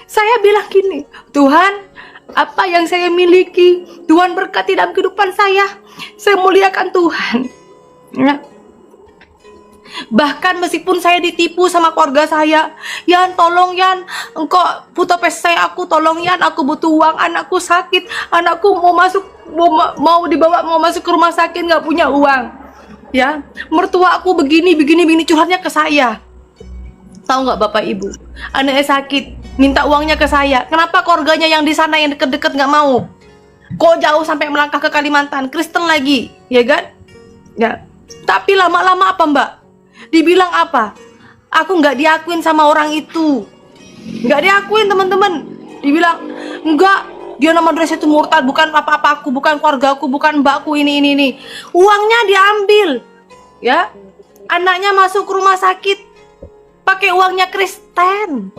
S3: Saya bilang gini, Tuhan, apa yang saya miliki, Tuhan berkati dalam kehidupan saya. Saya muliakan Tuhan. Ya. Bahkan meskipun saya ditipu sama keluarga saya, Yan tolong Yan, engkau putus saya, aku tolong Yan, aku butuh uang, anakku sakit, anakku mau masuk, mau dibawa, mau masuk ke rumah sakit, nggak punya uang. Ya, mertua aku begini curhatnya ke saya. Tahu nggak Bapak Ibu, anaknya sakit, minta uangnya ke saya. Kenapa keluarganya yang di sana yang deket-deket nggak mau? Kok jauh sampai melangkah ke Kalimantan, Kristen lagi, ya kan? Ya, tapi lama-lama apa Mbak? Dibilang apa? Aku nggak diakuin sama orang itu, nggak diakuin teman-teman. Dibilang enggak, dia nama dress itu murtad, bukan apa-apa aku, bukan keluarga aku, bukan mbakku, ini. Uangnya diambil, ya. Anaknya masuk rumah sakit, pakai uangnya Kristen.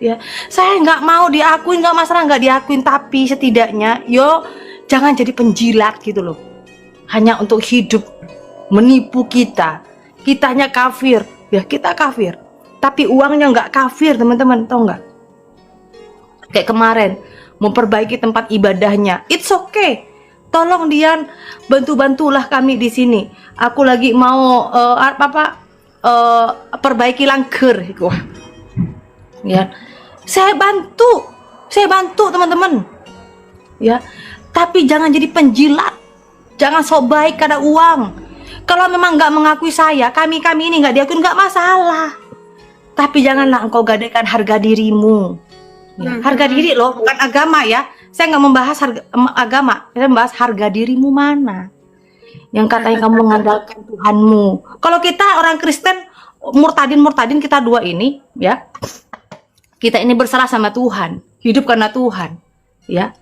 S3: Ya, saya nggak mau diakuin, nggak masalah nggak diakuin, tapi setidaknya, yo, jangan jadi penjilat gitu loh. Hanya untuk hidup, menipu kita. Kitanya kafir, ya kita kafir. Tapi uangnya nggak kafir, teman-teman, tau nggak? Kayak kemarin, memperbaiki tempat ibadahnya, it's okay. Tolong Dian, bantulah kami di sini. Aku lagi mau perbaiki langker, wah. Ya, saya bantu teman-teman. Ya, tapi jangan jadi penjilat, jangan sok baik karena uang. Kalau memang nggak mengakui saya, kami ini nggak diakui, nggak masalah. Tapi janganlah engkau gadaikan harga dirimu. Ya, harga diri loh, bukan agama ya. Saya nggak membahas agama, saya membahas harga dirimu mana. Yang katanya kamu mengandalkan Tuhanmu. Kalau kita orang Kristen, murtadin kita dua ini, ya. Kita ini bersalah sama Tuhan, hidup karena Tuhan, ya.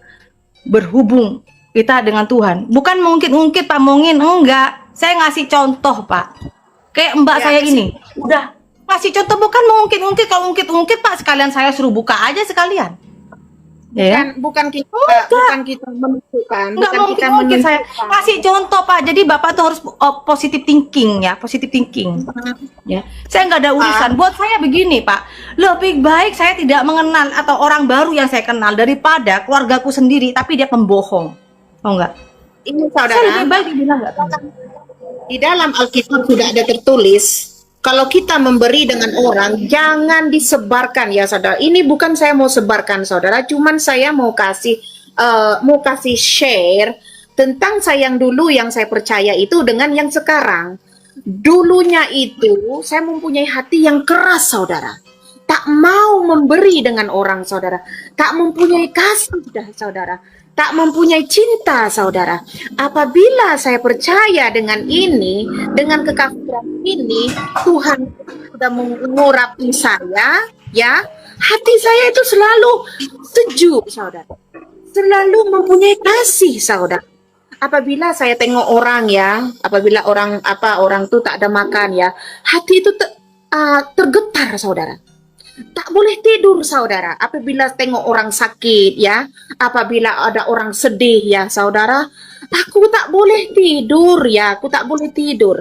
S3: Berhubung kita dengan Tuhan, bukan mungkin Pak Mungin, enggak. Saya ngasih contoh Pak, kayak mbak ya, saya ini, udah ngasih contoh, bukan mungkin. Kalau mungkin Pak, sekalian saya suruh buka aja sekalian.
S2: Bukan kita menentukan,
S3: mungkin saya ngasih contoh Pak. Jadi Bapak tuh harus positive thinking ya, positive thinking. Ya, saya nggak ada urusan. Buat saya begini Pak, lebih baik saya tidak mengenal atau orang baru yang saya kenal daripada keluargaku sendiri tapi dia pembohong, mau nggak?
S2: Ini saudara,
S3: saya lebih baik dibilang nggak.
S2: Di dalam Alkitab sudah ada tertulis, kalau kita memberi dengan orang, jangan disebarkan ya saudara. Ini bukan saya mau sebarkan saudara, cuman saya mau kasih share tentang saya yang dulu yang saya percaya itu dengan yang sekarang. Dulunya itu saya mempunyai hati yang keras saudara. Tak mau memberi dengan orang saudara. Tak mempunyai kasih saudara. Tak mempunyai cinta saudara. Apabila saya percaya dengan ini, dengan kekafiran ini, Tuhan sudah mengurapi saya, ya, hati saya itu selalu sejuk saudara, selalu mempunyai kasih saudara. Apabila saya tengok orang ya, apabila orang tuh tak ada makan ya, hati itu tergetar saudara. Tak boleh tidur saudara apabila tengok orang sakit ya, apabila ada orang sedih ya saudara, aku tak boleh tidur ya, aku tak boleh tidur.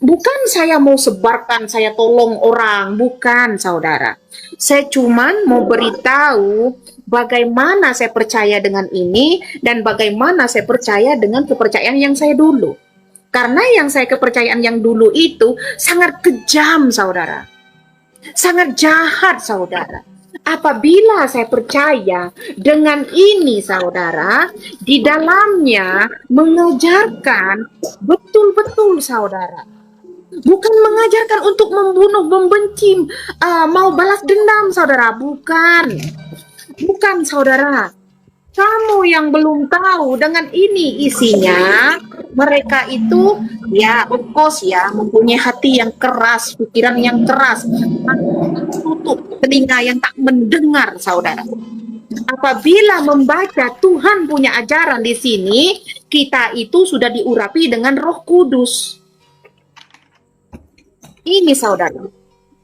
S2: Bukan saya mau sebarkan, saya tolong orang, bukan saudara. Saya cuman mau beritahu bagaimana saya percaya dengan ini dan bagaimana saya percaya dengan kepercayaan yang saya dulu. Karena yang saya kepercayaan yang dulu itu sangat kejam saudara. Sangat jahat saudara. Apabila saya percaya dengan ini saudara, di dalamnya mengajarkan betul-betul saudara. Bukan mengajarkan untuk membunuh, membenci, mau balas dendam saudara, bukan. Bukan saudara. Kamu yang belum tahu dengan ini isinya, mereka itu ya of course ya mempunyai hati yang keras, pikiran yang keras, tutup telinga yang tak mendengar saudara. Apabila membaca Tuhan punya ajaran di sini, kita itu sudah diurapi dengan Roh Kudus. Ini saudara.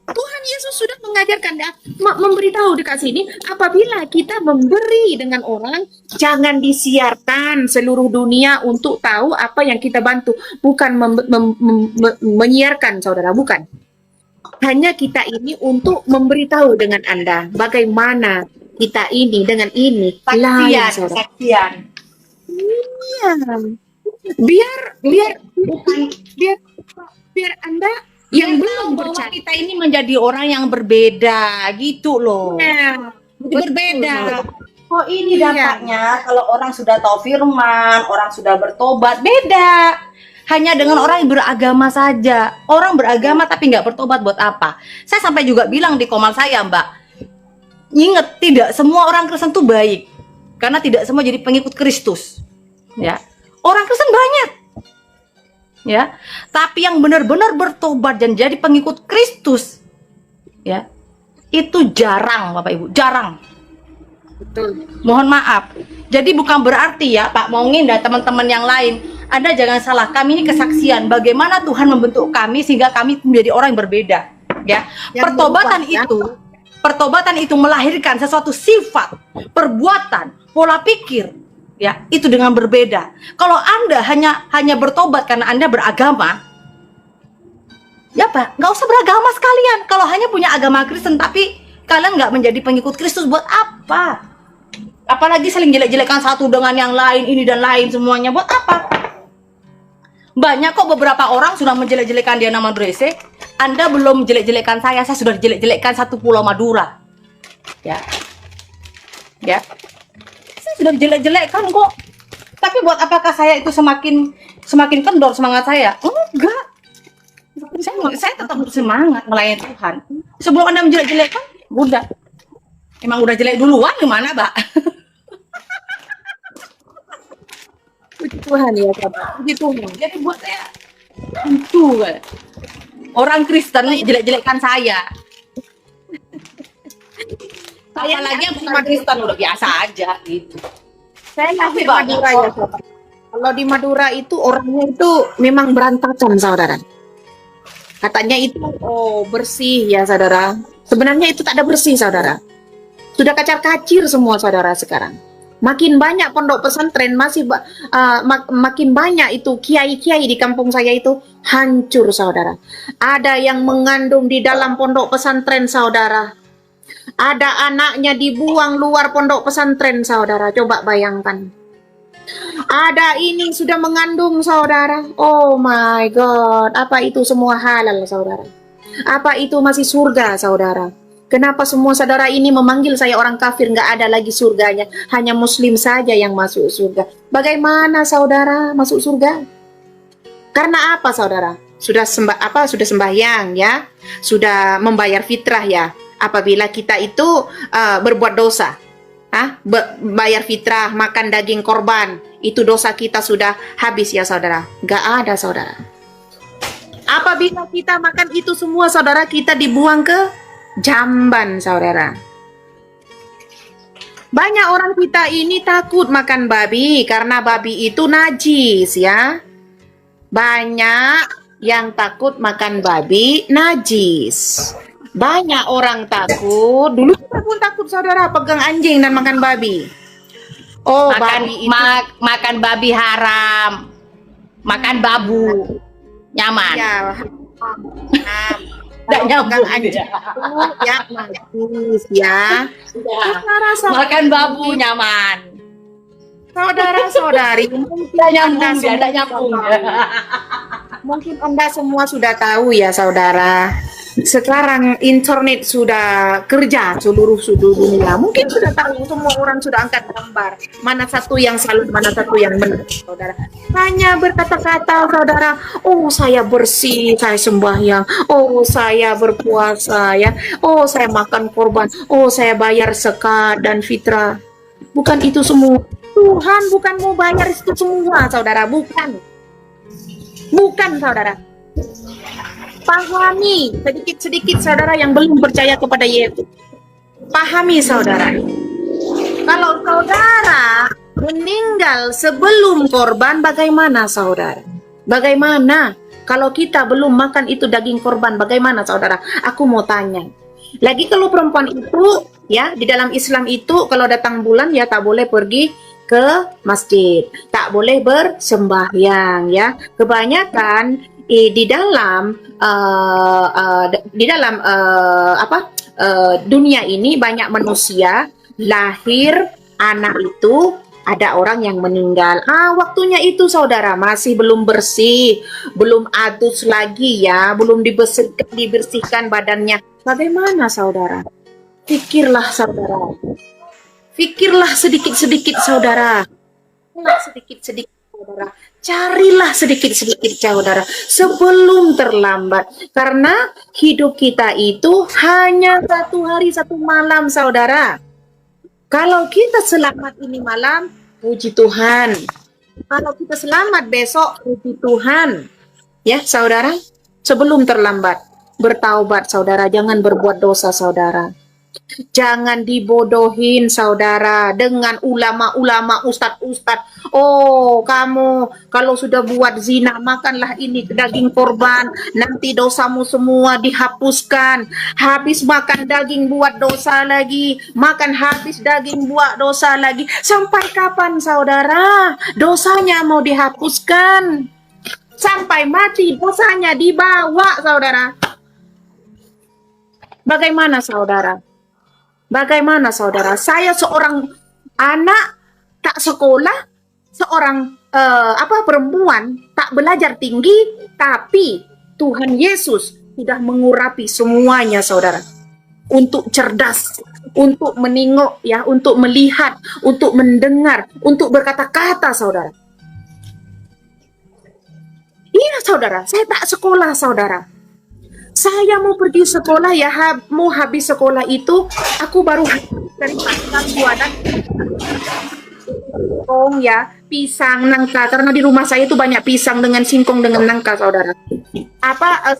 S2: Tuhan Tuhan Yesus sudah mengajarkan ya, memberitahu dekat sini, apabila kita memberi dengan orang, jangan disiarkan seluruh dunia untuk tahu apa yang kita bantu. Bukan menyiarkan, saudara, bukan. Hanya kita ini untuk memberitahu dengan Anda bagaimana kita ini dengan ini lain, saudara.
S3: Saksian.
S2: Iya. Biar Anda yang belum
S3: bahwa
S2: percaya.
S3: kita ini menjadi orang yang berbeda gitu loh.
S2: Ya,
S3: Berbeda. Oh ini
S2: Iya.
S3: dampaknya kalau orang sudah tahu firman, orang sudah bertobat, beda. Hanya dengan orang yang beragama saja. Orang beragama tapi nggak bertobat buat apa? Saya sampai juga bilang di komal saya, Mbak. Ingat, tidak semua orang Kristen tuh baik. Karena tidak semua jadi pengikut Kristus. Ya. Orang Kristen banyak. Ya. Tapi yang benar-benar bertobat dan jadi pengikut Kristus, ya. Itu jarang, Bapak Ibu, jarang.
S2: betul.
S3: Mohon maaf. Jadi bukan berarti ya Pak Mongin dan teman-teman yang lain, Anda jangan salah. Kami ini kesaksian bagaimana Tuhan membentuk kami sehingga kami menjadi orang yang berbeda. Ya,
S2: Yang
S3: pertobatan itu melahirkan sesuatu sifat, perbuatan, pola pikir. Ya, itu dengan berbeda. Kalau Anda hanya bertobat karena Anda beragama, ya Pak, nggak usah beragama sekalian. Kalau hanya punya agama Kristen tapi kalian nggak menjadi pengikut Kristus, buat apa? Apalagi saling jelek-jelekan satu dengan yang lain, ini dan lain semuanya, buat apa? Banyak kok beberapa orang sudah menjelek-jelekan dia nama Drese. Anda belum jelek-jelekan saya sudah jelek-jelekan satu Pulau Madura. Ya. Ya. Saya sudah jelek-jelekan kok. Tapi buat apakah saya itu semakin kendor semangat saya? Enggak. Saya tetap semangat melayani Tuhan. Sebelum Anda menjelek-jelekan, udah. Emang udah jelek duluan gimana, Mbak?
S2: Puji Tuhan ya, Bapak. Puji Tuhan.
S3: Jadi buat saya itu orang Kristen jelek-jelekan saya. Apalagi yang bukan Kristen udah biasa aja gitu.
S2: Saya
S3: Tapi
S2: di Madura
S3: banyak
S2: ya, Bapak. Kalau di Madura itu orangnya itu memang berantakan, saudara. Katanya itu bersih ya, saudara. Sebenarnya itu tak ada bersih, saudara. Sudah kacar-kacir semua, saudara, sekarang. Makin banyak pondok pesantren, makin banyak itu kiai-kiai di kampung saya itu hancur, saudara. Ada yang mengandung di dalam pondok pesantren, saudara. Ada anaknya dibuang luar pondok pesantren, saudara. Coba bayangkan. Ada ini sudah mengandung, saudara. Oh my God. Apa itu semua halal, saudara? Apa itu masih surga, saudara? Kenapa semua saudara ini memanggil saya orang kafir? Nggak ada lagi surganya. Hanya muslim saja yang masuk surga. Bagaimana, saudara, masuk surga? Karena apa, saudara? Sudah sembahyang ya? Sudah membayar fitrah ya? Apabila kita itu berbuat dosa, bayar fitrah, makan daging korban, itu dosa kita sudah habis ya, saudara. Nggak ada, saudara. Apabila kita makan itu semua, saudara, kita dibuang ke jamban, saudara. Banyak orang kita ini takut makan babi karena babi itu najis ya. Banyak yang takut makan babi najis. Banyak orang takut. Dulu kita pun takut, saudara, pegang anjing dan makan babi. Oh, babi itu
S3: makan babi haram. Makan babu. Nyaman.
S2: ya.
S3: Nggak nyambung
S2: Pegang anjing
S3: dia.
S2: itu ya najis ya.
S3: Makan babu nyaman.
S2: Saudara-saudari, mungkin mungkin Anda semua sudah tahu ya, saudara. Sekarang internet sudah kerja seluruh dunia. Mungkin sudah tahu, semua orang sudah angkat gambar. Mana satu yang salah, mana satu yang benar, saudara. Hanya berkata-kata, saudara. Oh, saya bersih, saya sembahyang. Oh, saya berpuasa ya. Oh, saya makan korban. Oh, saya bayar zakat dan fitrah. Bukan itu semua. Tuhan bukan mau bayar itu semua, saudara. Bukan, saudara. Pahami sedikit-sedikit, saudara, yang belum percaya kepada Yesus. Pahami, saudara. Kalau saudara meninggal sebelum korban, bagaimana, saudara? Bagaimana? Kalau kita belum makan itu daging korban, bagaimana saudara? Aku mau tanya. Lagi kalau perempuan itu, ya, di dalam Islam itu kalau datang bulan ya tak boleh pergi ke masjid, tak boleh bersembahyang, ya. Kebanyakan di dalam dunia ini banyak manusia lahir anak itu ada orang yang meninggal. Waktunya itu saudara masih belum bersih, belum adus lagi ya, belum dibersihkan badannya. Bagaimana saudara? Pikirlah saudara. Pikirlah sedikit-sedikit saudara. Sedikit-sedikit saudara. Carilah sedikit-sedikit saudara sebelum terlambat. Karena hidup kita itu hanya 1 hari 1 malam saudara. Kalau kita selamat ini malam, puji Tuhan. Kalau kita selamat besok, puji Tuhan. Ya saudara, sebelum terlambat, bertaubat saudara, jangan berbuat dosa saudara. Jangan dibodohin saudara dengan ulama-ulama, ustadz-ustadz. Oh, kamu kalau sudah buat zina makanlah ini daging korban, nanti dosamu semua dihapuskan. Habis makan daging buat dosa lagi, makan habis daging buat dosa lagi. Sampai kapan saudara dosanya mau dihapuskan? Sampai mati dosanya dibawa saudara. Bagaimana saudara? Bagaimana saudara? Saya seorang anak tak sekolah, seorang perempuan tak belajar tinggi, tapi Tuhan Yesus sudah mengurapi semuanya saudara. Untuk cerdas, untuk menengok ya, untuk melihat, untuk mendengar, untuk berkata-kata saudara. Iya saudara, saya tak sekolah saudara. Saya mau pergi sekolah ya, mau habis sekolah itu, aku baru dari pasar jualan singkong ya, pisang, nangka. Karena di rumah saya itu banyak pisang dengan singkong dengan nangka, saudara.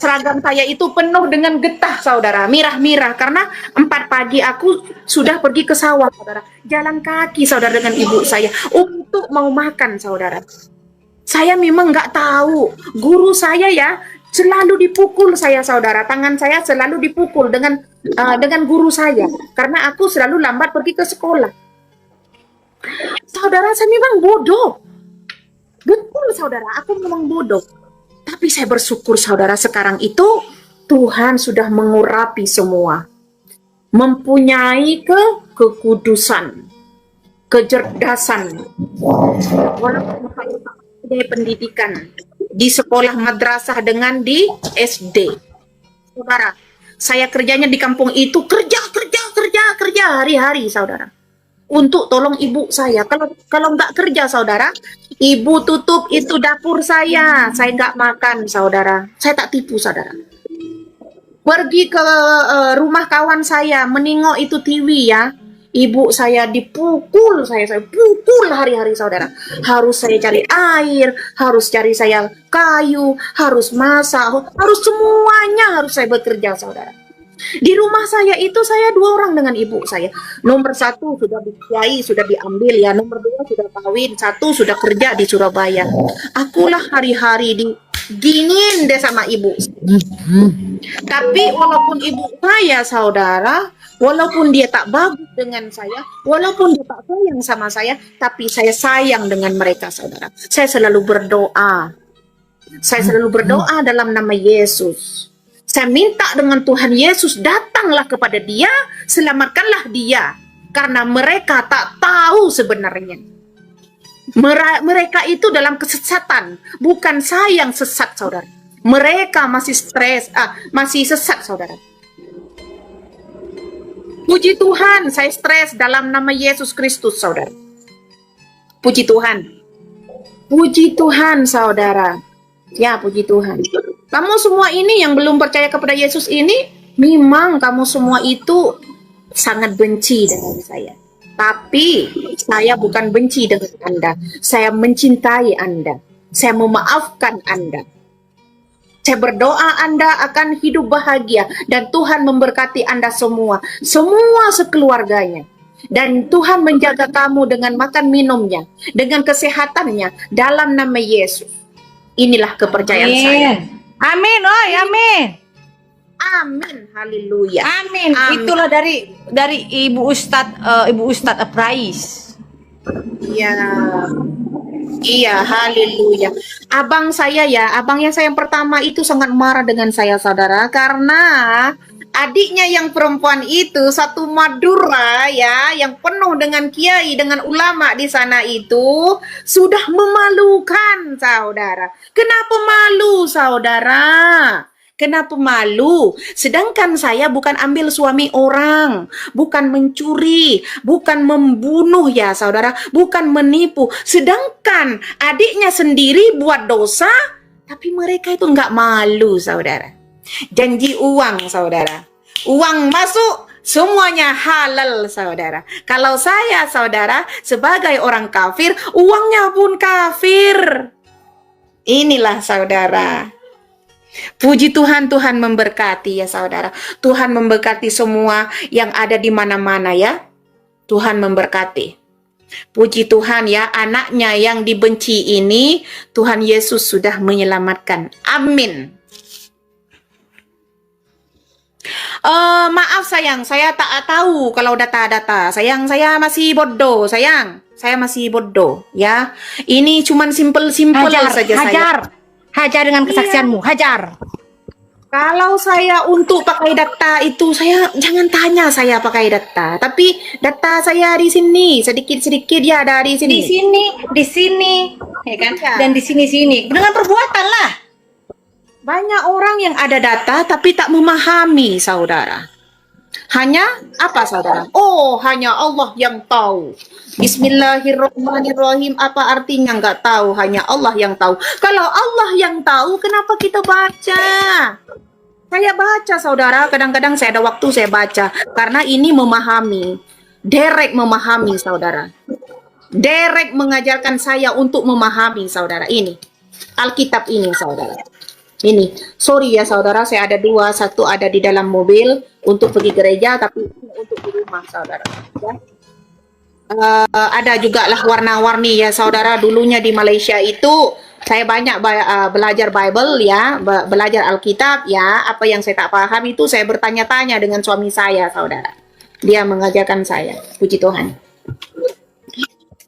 S2: Seragam saya itu penuh dengan getah, saudara, mirah-mirah. Karena 4 pagi aku sudah pergi ke sawah, saudara. Jalan kaki, saudara, dengan ibu saya untuk mau makan, saudara. Saya memang nggak tahu. Guru saya ya selalu dipukul saya, saudara. Tangan saya selalu dipukul dengan guru saya karena aku selalu lambat pergi ke sekolah. Saudara, saya memang bodoh. Betul, saudara, aku memang bodoh. Tapi saya bersyukur, saudara, sekarang itu Tuhan sudah mengurapi semua. Mempunyai kekudusan, kecerdasan. Walaupun saya pendidikan di sekolah madrasah dengan di SD. Saudara, saya kerjanya di kampung itu kerja hari-hari, saudara. Untuk tolong ibu saya. Kalau nggak kerja, saudara, ibu tutup itu dapur saya. Saya nggak makan, saudara. Saya tak tipu, saudara. Pergi ke rumah kawan saya, menengok itu TV ya. Ibu saya dipukul, saya pukul hari-hari, saudara. Harus saya cari air, harus cari saya kayu, harus masak, harus semuanya harus saya bekerja, saudara. Di rumah saya itu saya 2 orang dengan ibu saya. Nomor 1 sudah dikiai, sudah diambil ya. Nomor 2 sudah kawin, 1 sudah kerja di Surabaya. Akulah hari-hari diginiin deh sama ibu. Tapi walaupun ibu saya, saudara, walaupun dia tak bagus dengan saya, walaupun dia tak sayang sama saya, tapi saya sayang dengan mereka, saudara. Saya selalu berdoa. Saya selalu berdoa dalam nama Yesus. Saya minta dengan Tuhan Yesus, datanglah kepada dia, selamatkanlah dia. Karena mereka tak tahu sebenarnya. Mereka itu dalam kesesatan. Bukan saya yang sesat, saudara. Mereka masih stres, masih sesat, saudara. Puji Tuhan, saya stres dalam nama Yesus Kristus, saudara. Puji Tuhan. Puji Tuhan, saudara. Ya, puji Tuhan. Kamu semua ini yang belum percaya kepada Yesus ini, memang kamu semua itu sangat benci dengan saya. Tapi saya bukan benci dengan Anda. Saya mencintai Anda. Saya memaafkan Anda. Saya berdoa Anda akan hidup bahagia dan Tuhan memberkati Anda semua sekeluarganya. Dan Tuhan menjaga kamu dengan makan minumnya, dengan kesehatannya dalam nama Yesus. Inilah kepercayaan saya.
S3: Amin, oi, amin.
S2: Amin, haleluya.
S3: Amin.
S2: Amin.
S3: Itulah dari Ibu Ustadz Price.
S2: Iya. Iya, haleluya. Abangnya saya yang pertama itu sangat marah dengan saya, saudara, karena adiknya yang perempuan itu satu Madura ya, yang penuh dengan kiai, dengan ulama di sana itu sudah memalukan, saudara. Kenapa malu, saudara? Kenapa malu? Sedangkan saya bukan ambil suami orang, bukan mencuri, bukan membunuh ya saudara, bukan menipu. Sedangkan adiknya sendiri buat dosa, tapi mereka itu nggak malu saudara. Janji uang saudara. Uang masuk, semuanya halal saudara. Kalau saya saudara sebagai orang kafir, uangnya pun kafir. Inilah saudara. Puji Tuhan, Tuhan memberkati ya saudara. Tuhan memberkati semua yang ada di mana-mana ya. Tuhan memberkati. Puji Tuhan ya, anaknya yang dibenci ini Tuhan Yesus sudah menyelamatkan. Amin. Maaf sayang, saya tak tahu kalau data-data. Sayang, saya masih bodoh, sayang. Saya masih bodoh ya. Ini cuman simple-simple saja saya.
S3: Hajar dengan kesaksianmu, hajar.
S2: Kalau saya untuk pakai data itu, saya jangan tanya saya pakai data. Tapi data saya di sini, sedikit-sedikit ya dari sini.
S3: Di sini, ya kan?
S2: Ya.
S3: Dan di sini. Dengan perbuatan lah.
S2: Banyak orang yang ada data tapi tak memahami, saudara. Hanya apa, saudara? Oh, hanya Allah yang tahu. Bismillahirrahmanirrahim. Apa artinya? Nggak tahu. Hanya Allah yang tahu. Kalau Allah yang tahu, kenapa kita baca? Saya baca, saudara. Kadang-kadang saya ada waktu saya baca. Karena ini memahami. Derek memahami, saudara. Derek mengajarkan saya untuk memahami, saudara. Ini. Alkitab ini, saudara. Ini, sorry ya saudara, saya ada dua, satu ada di dalam mobil untuk pergi gereja, tapi untuk di rumah saudara. Ya. Ada juga lah warna-warni ya saudara. Dulunya di Malaysia itu saya banyak belajar Bible ya, belajar Alkitab ya. Apa yang saya tak paham itu saya bertanya-tanya dengan suami saya saudara. Dia mengajarkan saya, puji Tuhan.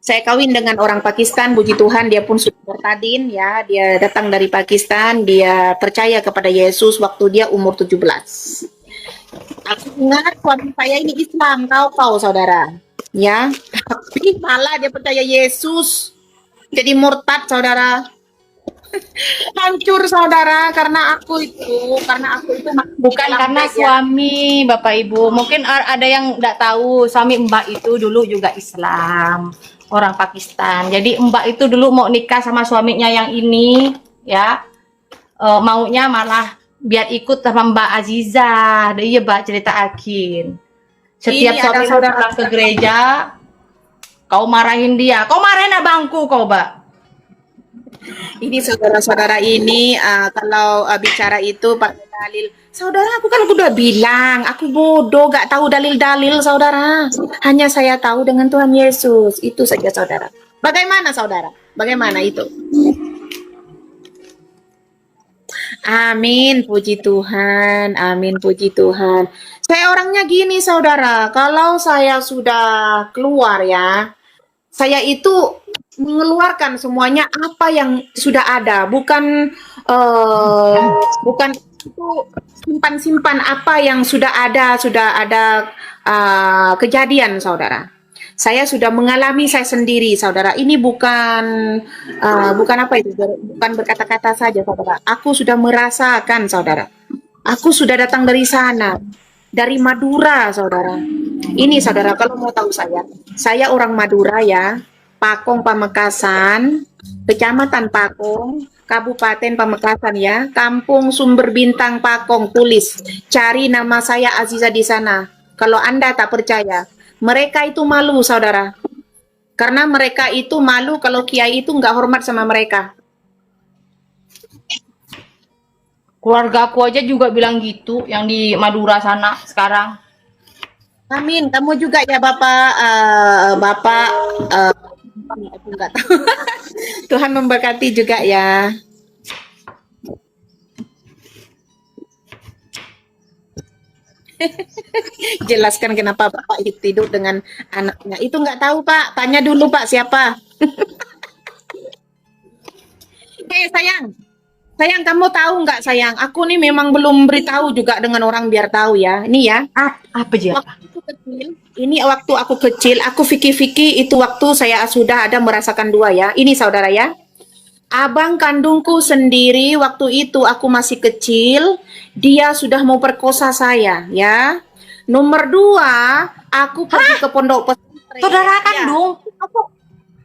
S2: Saya kawin dengan orang Pakistan, puji Tuhan, dia pun sudah bertadin ya, dia datang dari Pakistan, dia percaya kepada Yesus waktu dia umur 17. Aku ingat suami saya ini Islam, kau saudara, ya, tapi malah dia percaya Yesus, jadi murtad saudara. Hancur saudara karena aku itu
S3: Bukan karena suami, Bapak Ibu. Mungkin ada yang tidak tahu, suami Mbak itu dulu juga Islam, orang Pakistan. Jadi Mbak itu dulu mau nikah sama suaminya yang ini, ya, maunya malah biar ikut sama Mbak Aziza. Iya, Mbak cerita Akin. Setiap suami pulang ke gereja, kau marahin dia, kau marahin abangku, kau Mbak.
S2: Ini saudara-saudara ini kalau bicara itu pakai dalil. Saudara, aku kan udah bilang, aku bodoh, gak tahu dalil-dalil saudara. Hanya saya tahu dengan Tuhan Yesus. Itu saja saudara. Bagaimana saudara? Bagaimana itu? Amin, puji Tuhan. Amin, puji Tuhan. Saya orangnya gini saudara, kalau saya sudah keluar ya, saya itu mengeluarkan semuanya apa yang sudah ada, bukan itu simpan-simpan apa yang sudah ada kejadian saudara. Saya sudah mengalami saya sendiri saudara. Ini bukan apa itu, bukan berkata-kata saja saudara. Aku sudah merasakan saudara. Aku sudah datang dari sana, dari Madura saudara. Ini saudara, kalau mau tahu saya orang Madura ya. Pakong Pamekasan, Kecamatan Pakong, Kabupaten Pamekasan ya, Kampung Sumber Bintang Pakong, tulis. Cari nama saya Aziza di sana. Kalau Anda tak percaya, mereka itu malu saudara. Karena mereka itu malu kalau kiai itu nggak hormat sama mereka.
S3: Keluarga aku aja juga bilang gitu, yang di Madura sana sekarang.
S2: Amin, kamu juga ya Bapak, aku nggak tahu. Tuhan memberkati juga ya. Jelaskan kenapa Bapak tidur dengan anaknya. Itu nggak tahu Pak, tanya dulu Pak siapa. Sayang, sayang kamu tahu nggak sayang? Aku nih memang belum beritahu juga dengan orang biar tahu ya. Ini ya,
S3: Apa aja?
S2: waktu aku kecil, ini waktu aku kecil, aku fikir-fikir itu waktu saya sudah ada merasakan dua ya. Ini saudara ya. Abang kandungku sendiri waktu itu aku masih kecil, dia sudah mau perkosa saya ya. Nomor dua, aku pergi ke pondok pesantren.
S3: Saudara
S2: Ya,
S3: kandung?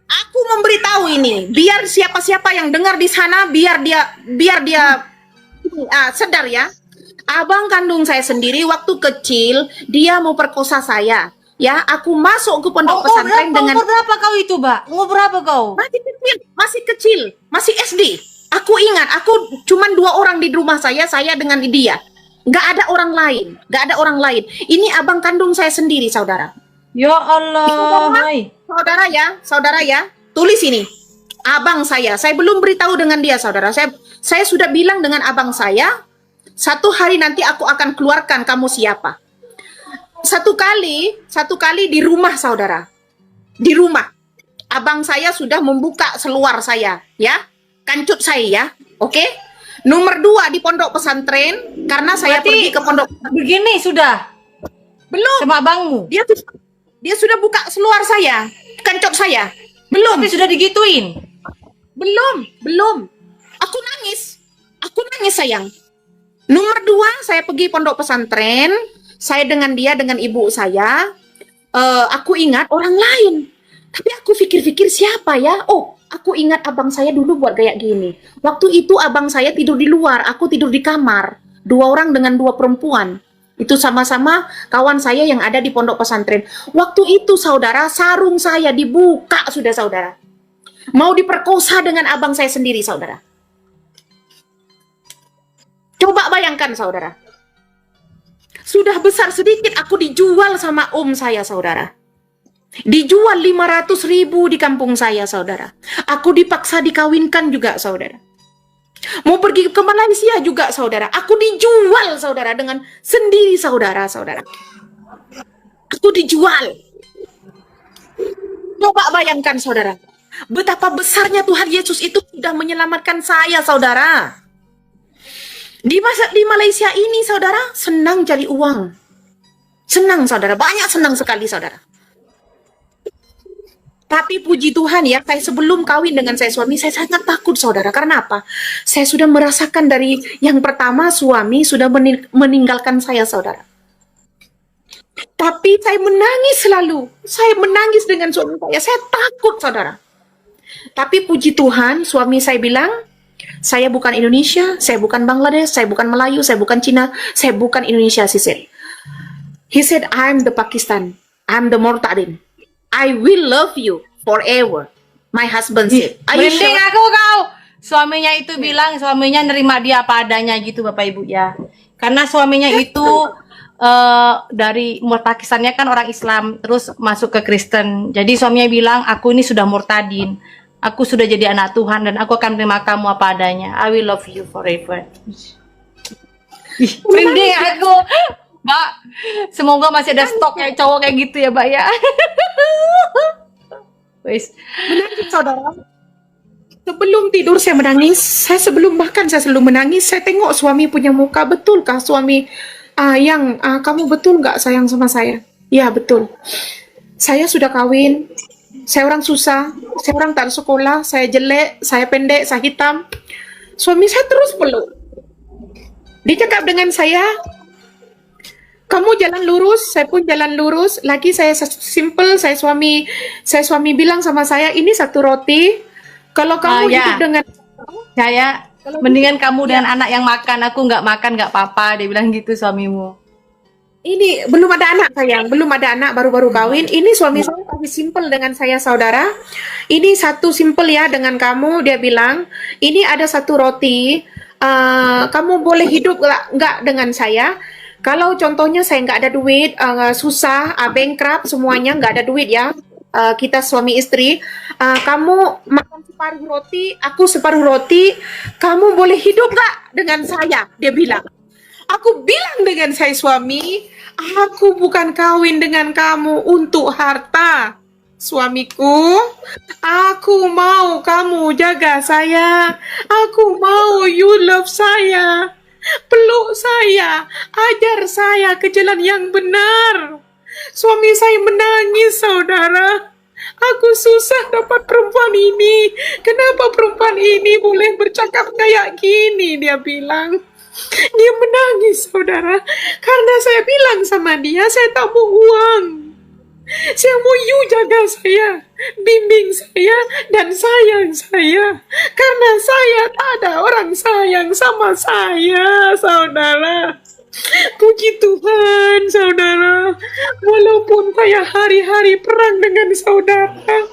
S2: aku memberitahu ini, biar siapa-siapa yang dengar di sana, biar dia sedar ya. Abang kandung saya sendiri waktu kecil, dia mau perkosa saya. Ya, aku masuk ke pondok pesantren dengan
S3: Umur berapa kau itu, Mbak? Umur berapa kau?
S2: masih kecil, masih SD. Aku ingat, aku cuman 2 orang di rumah saya dengan dia. Nggak ada orang lain, nggak ada orang lain. Ini abang kandung saya sendiri, saudara.
S3: Ya Allah, hai.
S2: Saudara ya, tulis ini. Abang saya belum beritahu dengan dia, saudara. Saya sudah bilang dengan abang saya, satu hari nanti aku akan keluarkan kamu siapa. Satu kali di rumah, saudara. Di rumah. Abang saya sudah membuka seluar saya, ya. Kancut saya, ya. Oke? Nomor 2 di pondok pesantren, karena saya
S3: Berarti
S2: pergi ke pondok.
S3: begini sudah
S2: Belum.
S3: sama abangmu.
S2: Dia sudah buka seluar saya, kancut saya. Belum.
S3: Tapi sudah digituin.
S2: Belum. Aku nangis sayang. Nomor 2, saya pergi pondok pesantren. Saya dengan dia, dengan ibu saya. Aku ingat orang lain. Tapi aku pikir-pikir siapa ya? Oh, aku ingat abang saya dulu buat kayak gini. Waktu itu abang saya tidur di luar, aku tidur di kamar. 2 orang dengan 2 perempuan. Itu sama-sama kawan saya yang ada di pondok pesantren. Waktu itu saudara, sarung saya dibuka sudah saudara. Mau diperkosa dengan abang saya sendiri saudara. Coba bayangkan saudara. Sudah besar sedikit aku dijual sama om saya saudara. Dijual 500.000 di kampung saya saudara. Aku dipaksa dikawinkan juga saudara. Mau pergi ke Malaysia juga saudara. Aku dijual saudara dengan sendiri saudara. Aku dijual. Coba bayangkan saudara. Betapa besarnya Tuhan Yesus itu sudah menyelamatkan saya saudara. Di Malaysia ini saudara senang cari uang. Senang saudara, banyak senang sekali saudara. Tapi puji Tuhan ya, saya sebelum kawin dengan saya suami, saya sangat takut saudara. Karena apa? Saya sudah merasakan dari yang pertama suami sudah meninggalkan saya saudara. Tapi saya menangis selalu. Saya menangis dengan suami saya. Saya takut saudara. Tapi puji Tuhan, suami saya bilang, saya bukan Indonesia, saya bukan Bangladesh, saya bukan Melayu, saya bukan Cina, saya bukan Indonesia, He said, I'm the Pakistan. I'm the Mortadin. I will love you forever. My husband said. Are you
S3: Merinding
S2: sure?
S3: aku kau. Suaminya itu bilang suaminya nerima dia apa adanya gitu Bapak Ibu ya. Karena suaminya itu dari Pakistannya kan orang Islam terus masuk ke Kristen. Jadi suaminya bilang aku ini sudah murtadin. Aku sudah jadi anak Tuhan dan aku akan menerima kamu apa adanya. I will love you forever. Merinding aku. Mbak, semoga masih ada stok kayak cowok kayak gitu ya, Mbak ya. Wes.
S2: Menangis saudara. Sebelum tidur saya menangis. Sebelum makan saya selalu menangis. Saya tengok suami punya muka. Betulkah suami kamu betul nggak sayang sama saya? Ya betul. Saya sudah kawin. Saya orang susah. Saya orang tak ada sekolah. Saya jelek. Saya pendek. Saya hitam. Suami saya terus peluk. Dia cakap dengan saya, kamu jalan lurus, saya pun jalan lurus. Lagi saya simple, saya suami bilang sama saya, ini satu roti. Kalau kamu hidup dengan
S3: saya, mendingan kamu dengan anak yang makan, aku nggak makan nggak apa-apa. Dia bilang gitu suamimu.
S2: ini belum ada anak sayang, belum ada anak, baru-baru kawin. Ini suami saya lebih simple dengan saya saudara. Ini satu simple ya dengan kamu. Dia bilang, ini ada satu roti. Kamu boleh hidup nggak dengan saya? Kalau contohnya saya nggak ada duit, susah, bankrupt semuanya, nggak ada duit ya. Kita suami istri, kamu makan separuh roti, aku separuh roti, kamu boleh hidup nggak dengan saya? Dia bilang. Aku bilang dengan saya suami, aku bukan kawin dengan kamu untuk harta. Suamiku, aku mau kamu jaga saya. Aku mau you love saya. Peluk saya, ajar saya ke jalan yang benar. Suami saya menangis, saudara. Aku susah dapat perempuan ini. Kenapa perempuan ini boleh bercakap kayak gini? Dia bilang. Dia menangis, saudara. Karena saya bilang sama dia, saya tak mau uang. Saya mau you jaga saya, bimbing saya, dan sayang saya. Karena saya tak ada orang sayang sama saya, saudara. Puji Tuhan, saudara. Walaupun saya hari-hari perang dengan saudara,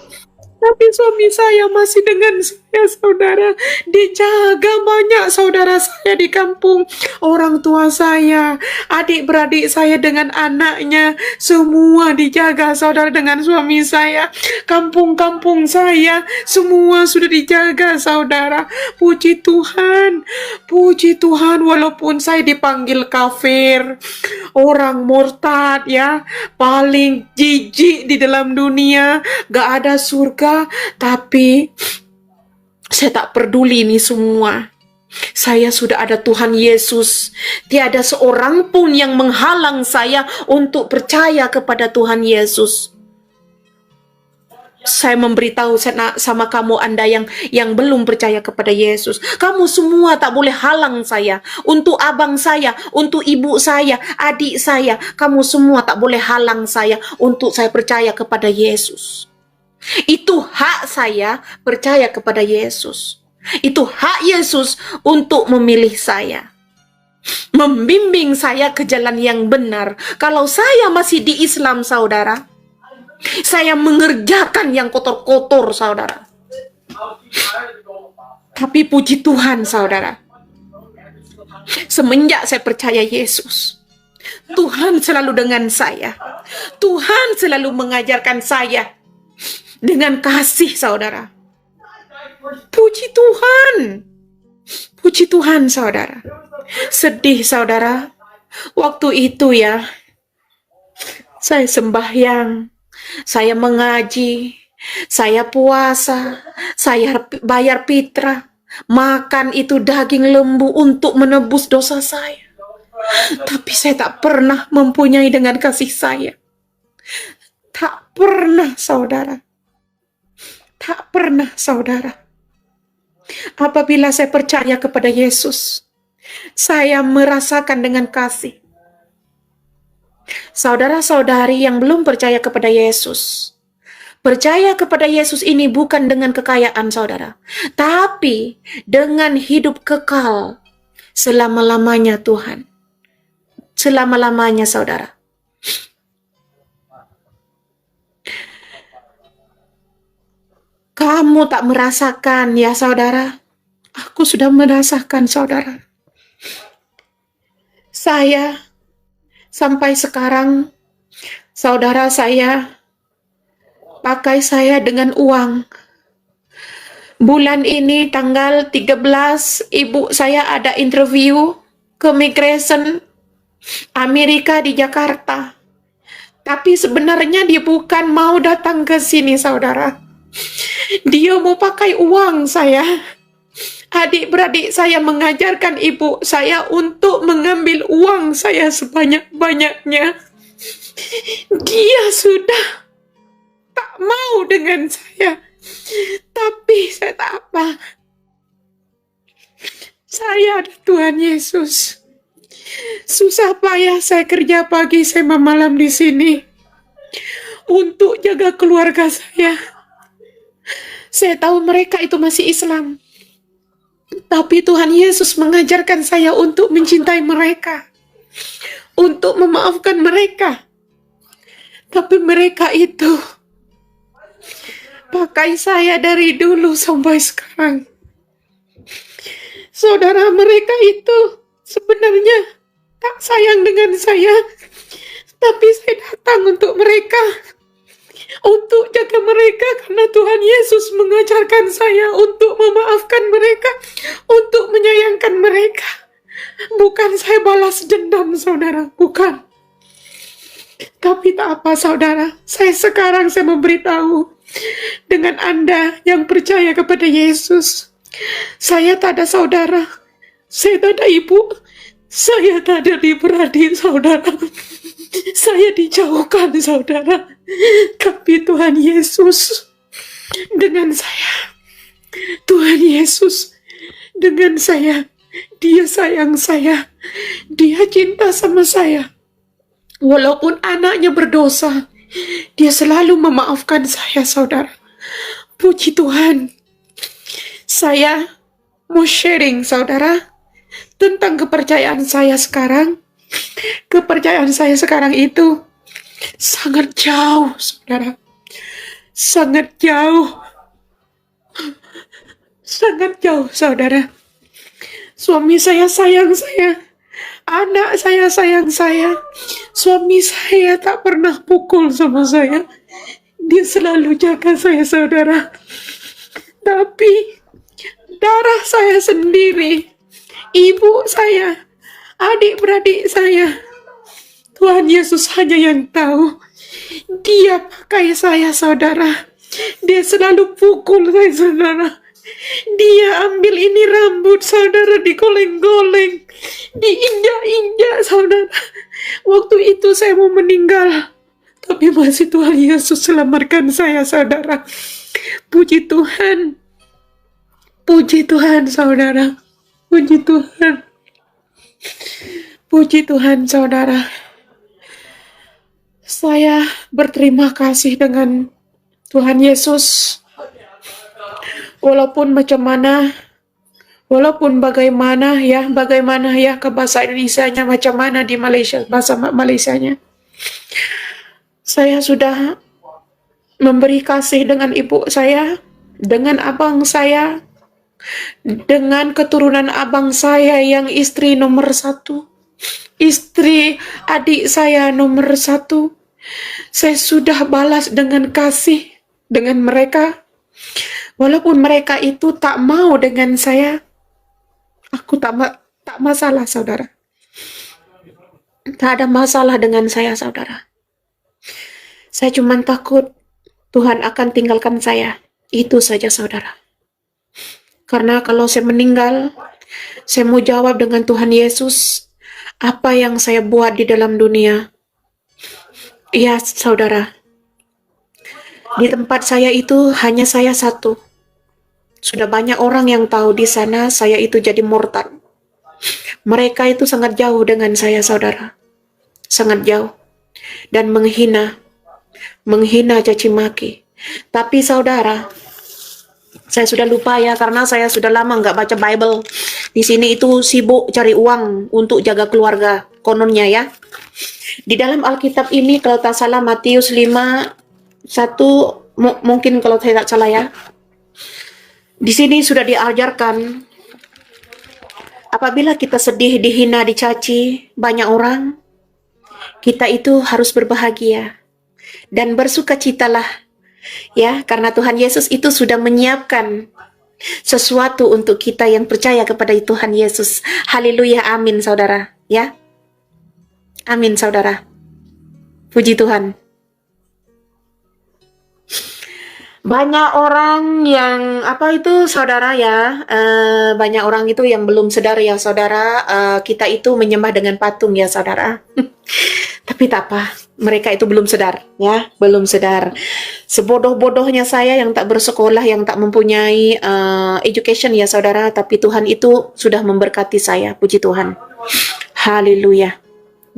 S2: tapi suami saya masih dengan saya, saudara. Dijaga banyak saudara saya di kampung. Orang tua saya, adik-beradik saya dengan anaknya, semua dijaga, saudara, dengan suami saya. Kampung-kampung saya, semua sudah dijaga, saudara. Puji Tuhan. Puji Tuhan, walaupun saya dipanggil kafir, orang murtad ya, paling jijik di dalam dunia, gak ada surga, tapi saya tak peduli ini semua. Saya sudah ada Tuhan Yesus. Tiada seorang pun yang menghalang saya untuk percaya kepada Tuhan Yesus. Saya memberitahu sama kamu, Anda yang belum percaya kepada Yesus. Kamu semua tak boleh halang saya. Untuk abang saya, untuk ibu saya, adik saya. Kamu semua tak boleh halang saya untuk saya percaya kepada Yesus. Itu hak saya percaya kepada Yesus. Itu hak Yesus untuk memilih saya, membimbing saya ke jalan yang benar. Kalau saya masih di Islam, saudara, saya mengerjakan yang kotor-kotor, saudara. Tapi puji Tuhan, saudara, semenjak saya percaya Yesus, Tuhan selalu dengan saya. Tuhan selalu mengajarkan saya dengan kasih, saudara. Puji Tuhan. Puji Tuhan, saudara. Sedih, saudara. Waktu itu ya, saya sembahyang, saya mengaji, saya puasa, saya bayar fitrah, makan itu daging lembu untuk menebus dosa saya. Tapi saya tak pernah mempunyai dengan kasih saya. Tak pernah, saudara. Tak pernah, saudara. Apabila saya percaya kepada Yesus, saya merasakan dengan kasih. Saudara-saudari yang belum percaya kepada Yesus, percaya kepada Yesus ini bukan dengan kekayaan, saudara, tapi dengan hidup kekal selama-lamanya, Tuhan. Selama-lamanya, saudara. Kamu tak merasakan ya, saudara? Aku sudah merasakan, saudara. Saya sampai sekarang, saudara, saya pakai saya dengan uang. Bulan ini tanggal 13, ibu saya ada interview ke migration Amerika di Jakarta. Tapi sebenarnya dia bukan mau datang ke sini, saudara. Dia mau pakai uang saya. Adik-beradik saya mengajarkan ibu saya untuk mengambil uang saya sebanyak-banyaknya. Dia sudah tak mau dengan saya. Tapi saya tak apa. Saya ada Tuhan Yesus. Susah payah saya kerja pagi, saya malam di sini untuk jaga keluarga saya. Saya tahu mereka itu masih Islam. Tapi Tuhan Yesus mengajarkan saya untuk mencintai mereka. Untuk memaafkan mereka. Tapi mereka itu pakai saya dari dulu sampai sekarang. Saudara, mereka itu sebenarnya tak sayang dengan saya. Tapi saya datang untuk mereka. Untuk jaga mereka, karena Tuhan Yesus mengajarkan saya untuk memaafkan mereka, untuk menyayangkan mereka. Bukan saya balas dendam, saudara. Bukan. Tapi tak apa, saudara. Sekarang saya memberitahu dengan Anda yang percaya kepada Yesus. Saya tak ada saudara. Saya tak ada ibu. Saya tak ada beradik, saudara. Saya dijauhkan, saudara. Tapi Tuhan Yesus dengan saya. Tuhan Yesus dengan saya. Dia sayang saya. Dia cinta sama saya. Walaupun anaknya berdosa, dia selalu memaafkan saya, saudara. Puji Tuhan. Saya mau sharing, saudara, tentang kepercayaan saya sekarang. Kepercayaan saya sekarang itu sangat jauh, saudara. Sangat jauh. Sangat jauh, saudara. Suami saya sayang saya. Anak saya sayang saya. Suami saya tak pernah pukul sama saya. Dia selalu jaga saya, saudara. Tapi darah saya sendiri, ibu saya, adik-beradik saya, Tuhan Yesus hanya yang tahu. Dia pakai saya, saudara. Dia selalu pukul saya, saudara. Dia ambil ini rambut saudara, digoleng-goleng, diinjak-injak, saudara. Waktu itu saya mau meninggal, tapi masih Tuhan Yesus selamatkan saya, saudara. Puji Tuhan. Puji Tuhan, saudara. Puji Tuhan. Puji Tuhan, saudara. Saya berterima kasih dengan Tuhan Yesus. Walaupun macam mana, walaupun bagaimana ya ke bahasa Indonesianya, macam mana di Malaysia, bahasa Malaysianya. Saya sudah memberi kasih dengan ibu saya, dengan abang saya, dengan keturunan abang saya yang istri nomor 1, istri adik saya nomor 1. Saya sudah balas dengan kasih dengan mereka. Walaupun mereka itu tak mau dengan saya, aku tak masalah, saudara. Tak ada masalah dengan saya, saudara. Saya cuma takut Tuhan akan tinggalkan saya. Itu saja, saudara. Karena kalau saya meninggal, saya mau jawab dengan Tuhan Yesus, apa yang saya buat di dalam dunia. Iya, saudara. Di tempat saya itu hanya saya satu. Sudah banyak orang yang tahu di sana saya itu jadi murtad. Mereka itu sangat jauh dengan saya, saudara. Sangat jauh. Dan menghina caci maki. Tapi saudara, saya sudah lupa ya, karena saya sudah lama nggak baca Bible. Di sini itu sibuk cari uang untuk jaga keluarga, kononnya ya. Di dalam Alkitab ini kalau tak salah Matius 5:1, mungkin kalau saya tak salah ya. Di sini sudah diajarkan, apabila kita sedih, dihina, dicaci banyak orang, kita itu harus berbahagia dan bersukacitalah, ya, karena Tuhan Yesus itu sudah menyiapkan sesuatu untuk kita yang percaya kepada Tuhan Yesus. Haleluya, amin, saudara, ya, amin, saudara. Puji Tuhan. Banyak orang yang saudara ya, banyak orang itu yang belum sadar ya, saudara. Kita itu menyembah dengan patung ya, saudara. Tapi tak apa, mereka itu belum sadar ya, belum sadar. Sebodoh-bodohnya saya yang tak bersekolah, yang tak mempunyai education ya, saudara. Tapi Tuhan itu sudah memberkati saya, puji Tuhan. Haleluya,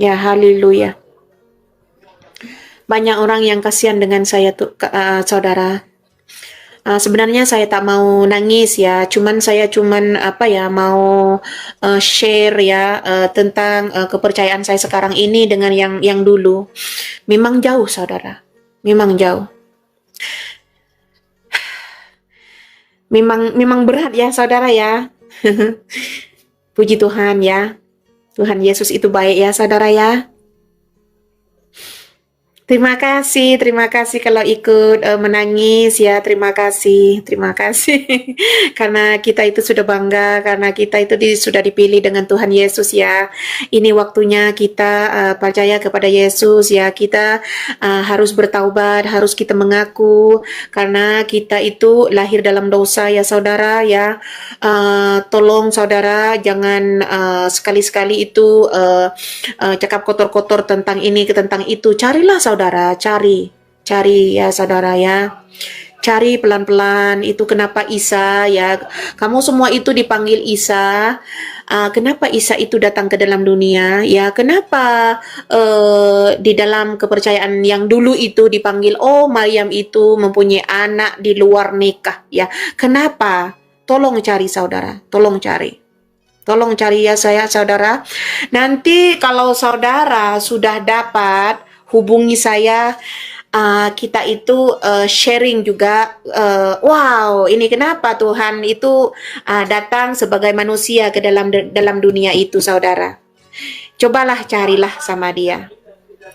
S2: ya, haleluya. Banyak orang yang kasihan dengan saya tuh, saudara. Sebenarnya saya tak mau nangis ya, saya mau share ya tentang kepercayaan saya sekarang ini dengan yang dulu. Memang jauh, saudara. Memang jauh. Memang berat ya, saudara ya. Puji Tuhan ya. Tuhan Yesus itu baik ya, saudara ya. Terima kasih kalau ikut menangis ya. Terima kasih. Karena kita itu sudah bangga, karena kita itu sudah dipilih dengan Tuhan Yesus ya. Ini waktunya kita percaya kepada Yesus ya. Kita harus bertaubat, harus kita mengaku karena kita itu lahir dalam dosa ya saudara ya. Tolong saudara jangan sekali-sekali itu cakap kotor-kotor tentang ini tentang itu. Carilah saudara, cari ya saudara ya. Cari pelan-pelan itu kenapa Isa ya. Kamu semua itu dipanggil Isa. Kenapa Isa itu datang ke dalam dunia ya? Kenapa di dalam kepercayaan yang dulu itu dipanggil Maryam itu mempunyai anak di luar nikah ya? Kenapa? Tolong cari saudara, tolong cari. Tolong cari ya saya saudara. Nanti kalau saudara sudah dapat hubungi saya. Kita itu sharing juga. Wow, ini kenapa Tuhan itu datang sebagai manusia ke dalam dunia itu saudara. Cobalah carilah sama dia.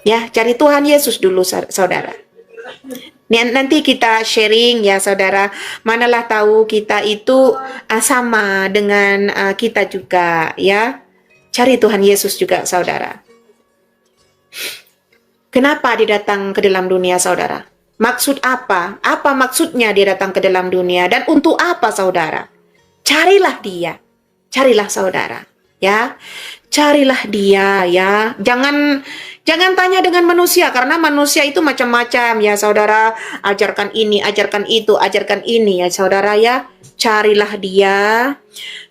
S2: Ya, cari Tuhan Yesus dulu saudara. Nanti kita sharing ya saudara, manalah tahu kita itu sama dengan kita juga ya. Cari Tuhan Yesus juga saudara. Kenapa dia datang ke dalam dunia saudara? Maksud apa? Apa maksudnya dia datang ke dalam dunia? Dan untuk apa saudara? Carilah dia. Carilah saudara. Ya, carilah dia ya. Jangan tanya dengan manusia karena manusia itu macam-macam ya saudara. Ajarkan ini, ajarkan itu, ajarkan ini ya saudara ya. Carilah dia,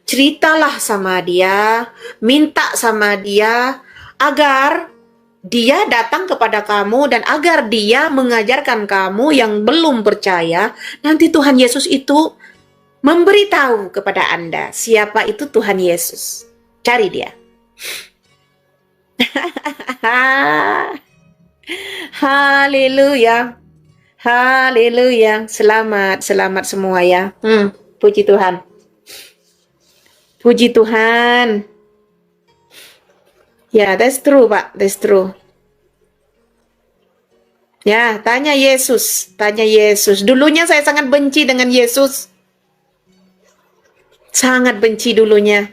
S2: ceritalah sama dia, minta sama dia agar dia datang kepada kamu dan agar dia mengajarkan kamu yang belum percaya. Nanti Tuhan Yesus itu memberitahu kepada Anda siapa itu Tuhan Yesus. Cari dia. Haleluya. Haleluya. Selamat semua ya. Puji Tuhan. Puji Tuhan. Ya, that's true, Pak. That's true. Ya, tanya Yesus. Tanya Yesus. Dulunya saya sangat benci dengan Yesus. Sangat benci dulunya.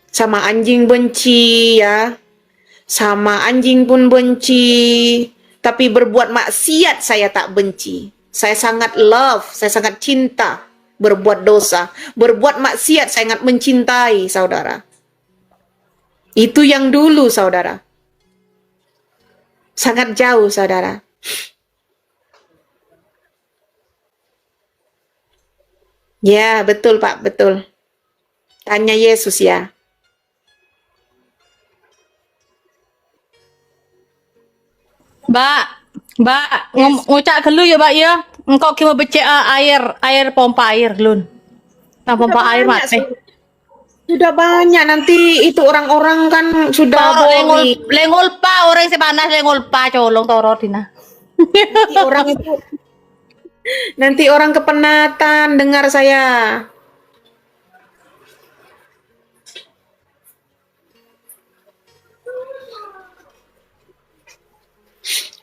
S2: Sama anjing benci ya. Sama anjing pun benci. Tapi berbuat maksiat saya tak benci. Saya sangat love, saya sangat cinta berbuat dosa. Berbuat maksiat saya sangat mencintai, saudara. Itu yang dulu, saudara. Sangat jauh, saudara. Ya, betul, Pak, betul. Tanya Yesus ya.
S3: Mbak, ngucak gelu ya, Mbak ya. Engkau kira becek air pompa air lun. Nah, pompa air mati.
S2: Sudah banyak nanti itu orang-orang kan sudah
S3: lengol pa orang sepanas lengol pa colong toro dina.
S2: Nanti orang kepenatan dengar saya.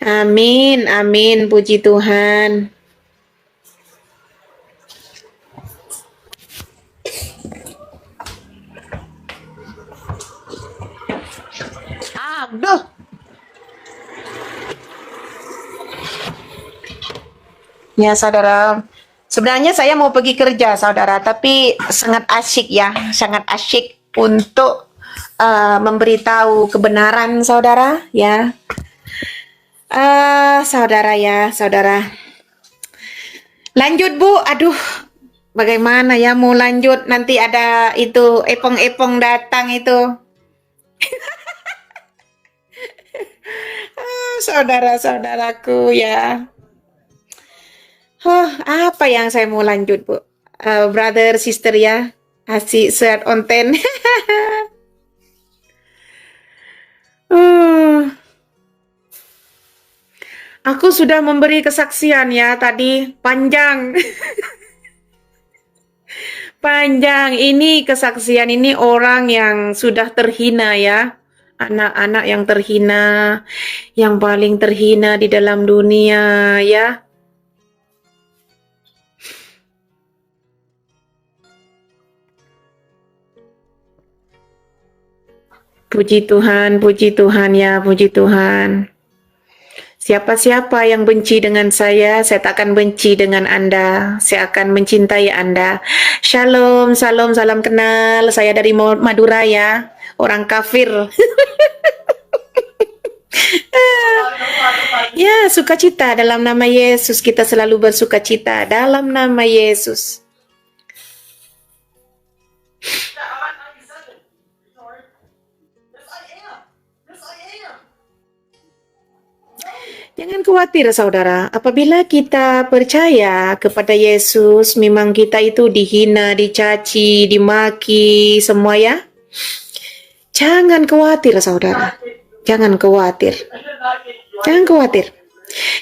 S2: Amin, amin, puji Tuhan. Aduh. Ya, saudara. Sebenarnya saya mau pergi kerja, saudara, tapi sangat asyik ya, sangat asyik untuk memberitahu kebenaran, saudara, ya. Saudara ya, saudara. Lanjut, Bu. Aduh, bagaimana ya mau lanjut? Nanti ada itu epong-epong datang itu. Saudara-saudaraku ya. Apa yang saya mau lanjut, Bu? Brother, sister ya. Asik sehat onten. Aku sudah memberi kesaksian ya tadi, panjang. Panjang ini kesaksian ini orang yang sudah terhina ya. anak-anak yang terhina, yang paling terhina di dalam dunia, ya. Puji Tuhan ya, puji Tuhan. Siapa-siapa yang benci dengan saya tak akan benci dengan Anda. Saya akan mencintai Anda. Shalom, salam kenal. Saya dari Madura ya, orang kafir. Ya, sukacita dalam nama Yesus. Kita selalu bersukacita dalam nama Yesus. Jangan khawatir saudara, apabila kita percaya kepada Yesus, memang kita itu dihina, dicaci, dimaki, semua ya. Jangan khawatir saudara, jangan khawatir. Jangan khawatir.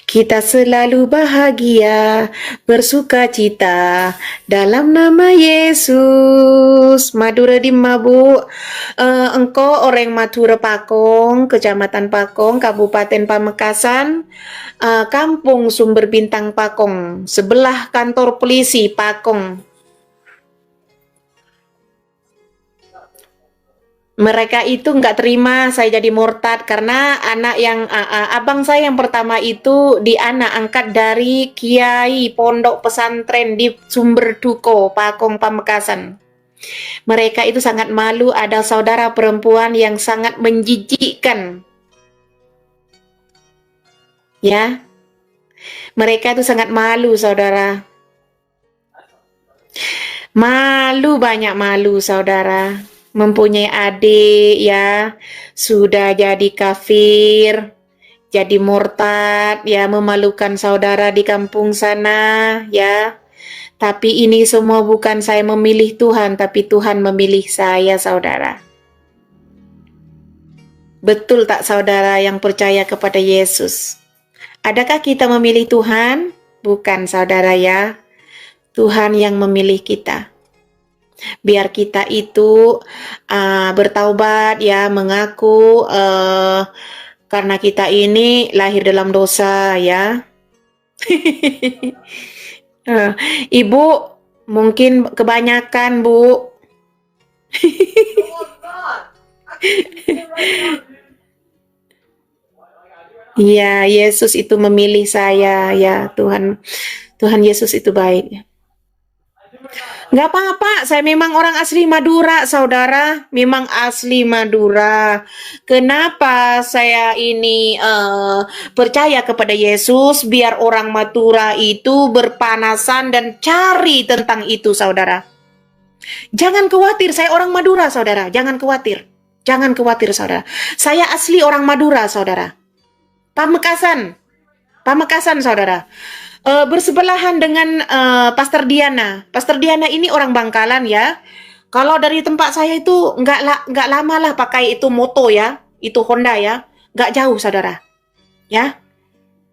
S2: Kita selalu bahagia, bersukacita dalam nama Yesus. Madura di Bu. Engkau orang Madura Pakong, Kecamatan Pakong, Kabupaten Pamekasan, Kampung Sumber Bintang Pakong, sebelah kantor polisi Pakong. Mereka itu nggak terima saya jadi murtad karena anak yang abang saya yang pertama itu anak angkat dari kiai pondok pesantren di Sumber Duko, Pakong, Pamekasan. Mereka itu sangat malu ada saudara perempuan yang sangat menjijikkan. Ya. Mereka itu sangat malu saudara. Malu, banyak malu saudara. Mempunyai adik ya, sudah jadi kafir, jadi murtad ya, memalukan saudara di kampung sana ya. Tapi ini semua bukan saya memilih Tuhan, tapi Tuhan memilih saya saudara. Betul tak saudara yang percaya kepada Yesus? Adakah kita memilih Tuhan? Bukan saudara ya. Tuhan yang memilih kita. Biar kita itu bertaubat ya, mengaku karena kita ini lahir dalam dosa ya. Ibu mungkin kebanyakan Bu. Iya, Yesus itu memilih saya ya, Tuhan Yesus itu baik. Nggak apa-apa, saya memang orang asli Madura, saudara. Memang asli Madura. Kenapa saya ini percaya kepada Yesus? Biar orang Madura itu berpanasan dan cari tentang itu, saudara. Jangan khawatir, saya orang Madura, saudara. Jangan khawatir. Jangan khawatir, saudara. Saya asli orang Madura, saudara. Pamekasan. Pamekasan, saudara. Bersebelahan dengan Pastor Diana. Pastor Diana ini orang Bangkalan ya. Kalau dari tempat saya itu nggak lama lah pakai itu moto ya, itu Honda ya, nggak jauh saudara. Ya,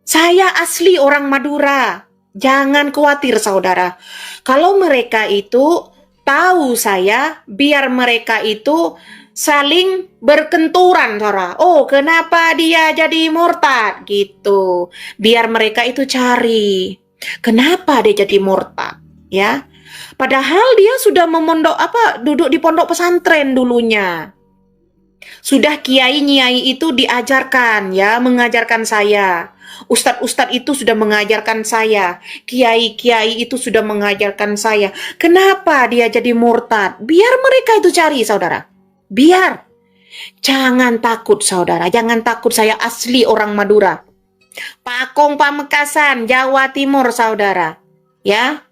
S2: saya asli orang Madura. Jangan khawatir saudara. Kalau mereka itu tahu saya, biar mereka itu saling berkenturan, saudara. Oh, kenapa dia jadi murtad? Gitu. Biar mereka itu cari. Kenapa dia jadi murtad? Ya. Padahal dia sudah duduk di pondok pesantren dulunya. Sudah kiai-nyai itu diajarkan, ya, mengajarkan saya. Ustadz-ustadz itu sudah mengajarkan saya. Kiai-kiai itu sudah mengajarkan saya. Kenapa dia jadi murtad? Biar mereka itu cari, saudara. Biar. Jangan takut saudara, jangan takut, saya asli orang Madura. Pakong Pamekasan, Jawa Timur saudara. Ya.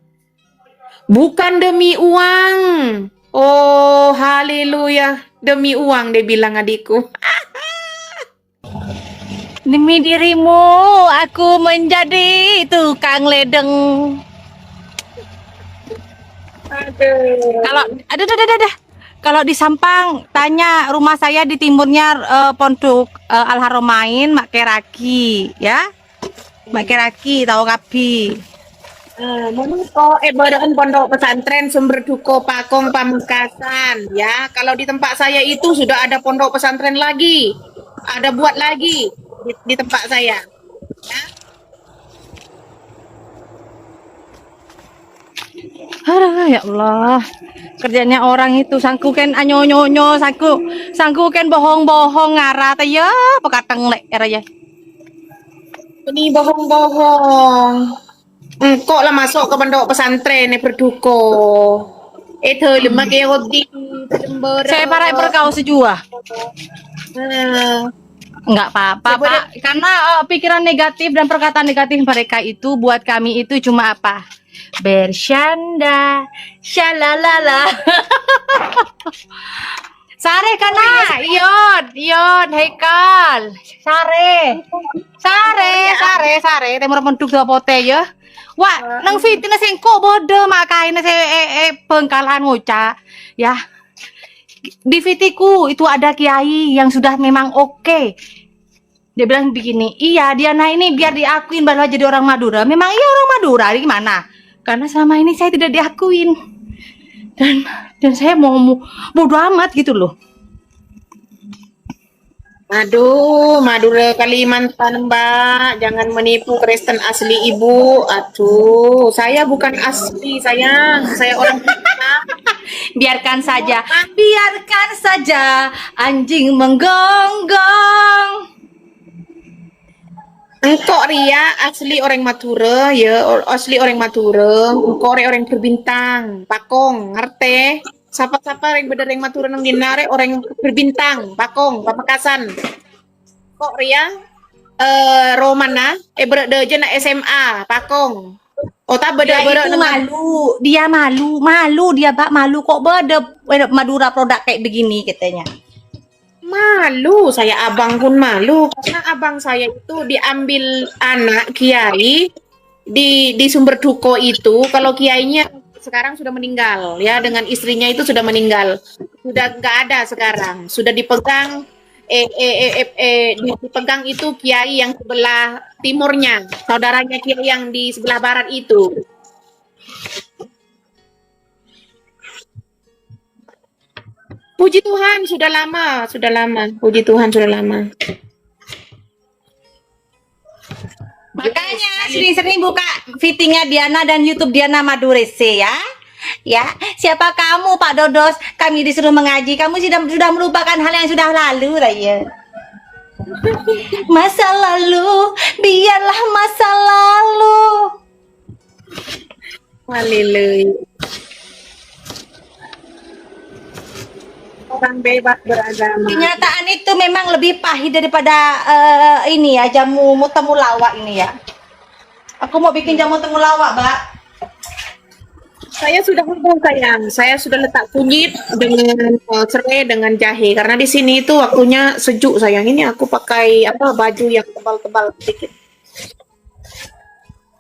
S2: Bukan demi uang. Oh, haleluya. Demi uang dia bilang adikku.
S3: Demi dirimu aku menjadi tukang ledeng. Kalau ada. Kalau di Sampang, tanya rumah saya di timurnya Pondok Al-Haromain, Mak Keraki, ya. Mak Keraki, tahu kapi.
S2: Menurut Ibadah Pondok Pesantren Sumber Duko Pakong Pamekasan ya. Kalau di tempat saya itu sudah ada pondok pesantren lagi, ada buat lagi di tempat saya. Ya.
S3: Aduh, ya Allah. Kerjanya orang itu sangku kan anyonyo sangku kan bohong-bohong ngara teh ya pekateng lek era ya.
S2: Ini bohong-bohong. Kok lah masuk ke pondok pesantren berduko. Itu lima keodi lembara.
S3: Saya parai berkau sejua. Enggak apa-apa, Pak. Karena pikiran negatif dan perkataan negatif mereka itu buat kami itu cuma apa? Bercanda, syalalala. Sare kana, Ion, Haikal. Sare, temur penduk do pote ya. Wah, nang fitness engko bodoh makaine se bengkalan nguca. Ya. Di fitiku itu ada kiai yang sudah memang oke. Dia bilang begini, iya Diana ini biar diakuin bahwa jadi orang Madura. Memang iya orang Madura, gimana? Karena selama ini saya tidak diakuin. Dan saya mau bodo amat gitu loh.
S2: Aduh, Madura Kalimantan, Mbak. Jangan menipu Kristen asli Ibu. Aduh, saya bukan asli, sayang. Saya orang
S3: Biarkan saja anjing menggonggong.
S2: Engkau Ria asli orang Madura, ya, asli orang Madura. Engkau orang berbintang, Pakong, ngerti? Siapa-siapa yang bener yang Madura nang dinare orang berbintang, Pakong, Pamekasan. Kok Ria? Romana, berada na SMA, Pakong. Oh, tak
S3: Dia
S2: beda-beda
S3: itu malu, dia malu dia Pak malu kok beda Madura produk kayak begini katanya.
S2: Malu, saya abang pun malu karena abang saya itu diambil anak kiai di Sumber Duko itu. Kalau kiainya sekarang sudah meninggal ya, dengan istrinya itu sudah meninggal, sudah nggak ada sekarang, sudah dipegang dipegang itu kiai yang sebelah timurnya, saudaranya kiai yang di sebelah barat itu. Puji Tuhan sudah lama. Puji Tuhan sudah lama.
S3: Makanya sering-sering buka fittingnya Diana dan YouTube Diana Madurese ya. Ya, siapa kamu Pak Dodos? Kami disuruh mengaji, kamu sudah melupakan hal yang sudah lalu, Raya. Masa lalu, biarlah masa lalu.
S2: Haleluya. Orang bebas beragama.
S3: Kenyataan itu memang lebih pahit daripada ini ya, jamu temulawak ini ya. Aku mau bikin jamu temulawak, Mbak.
S2: Saya sudah ngomong sayang, saya sudah letak kunyit dengan serai dengan jahe karena di sini itu waktunya sejuk sayang. Ini aku pakai baju yang tebal-tebal sedikit.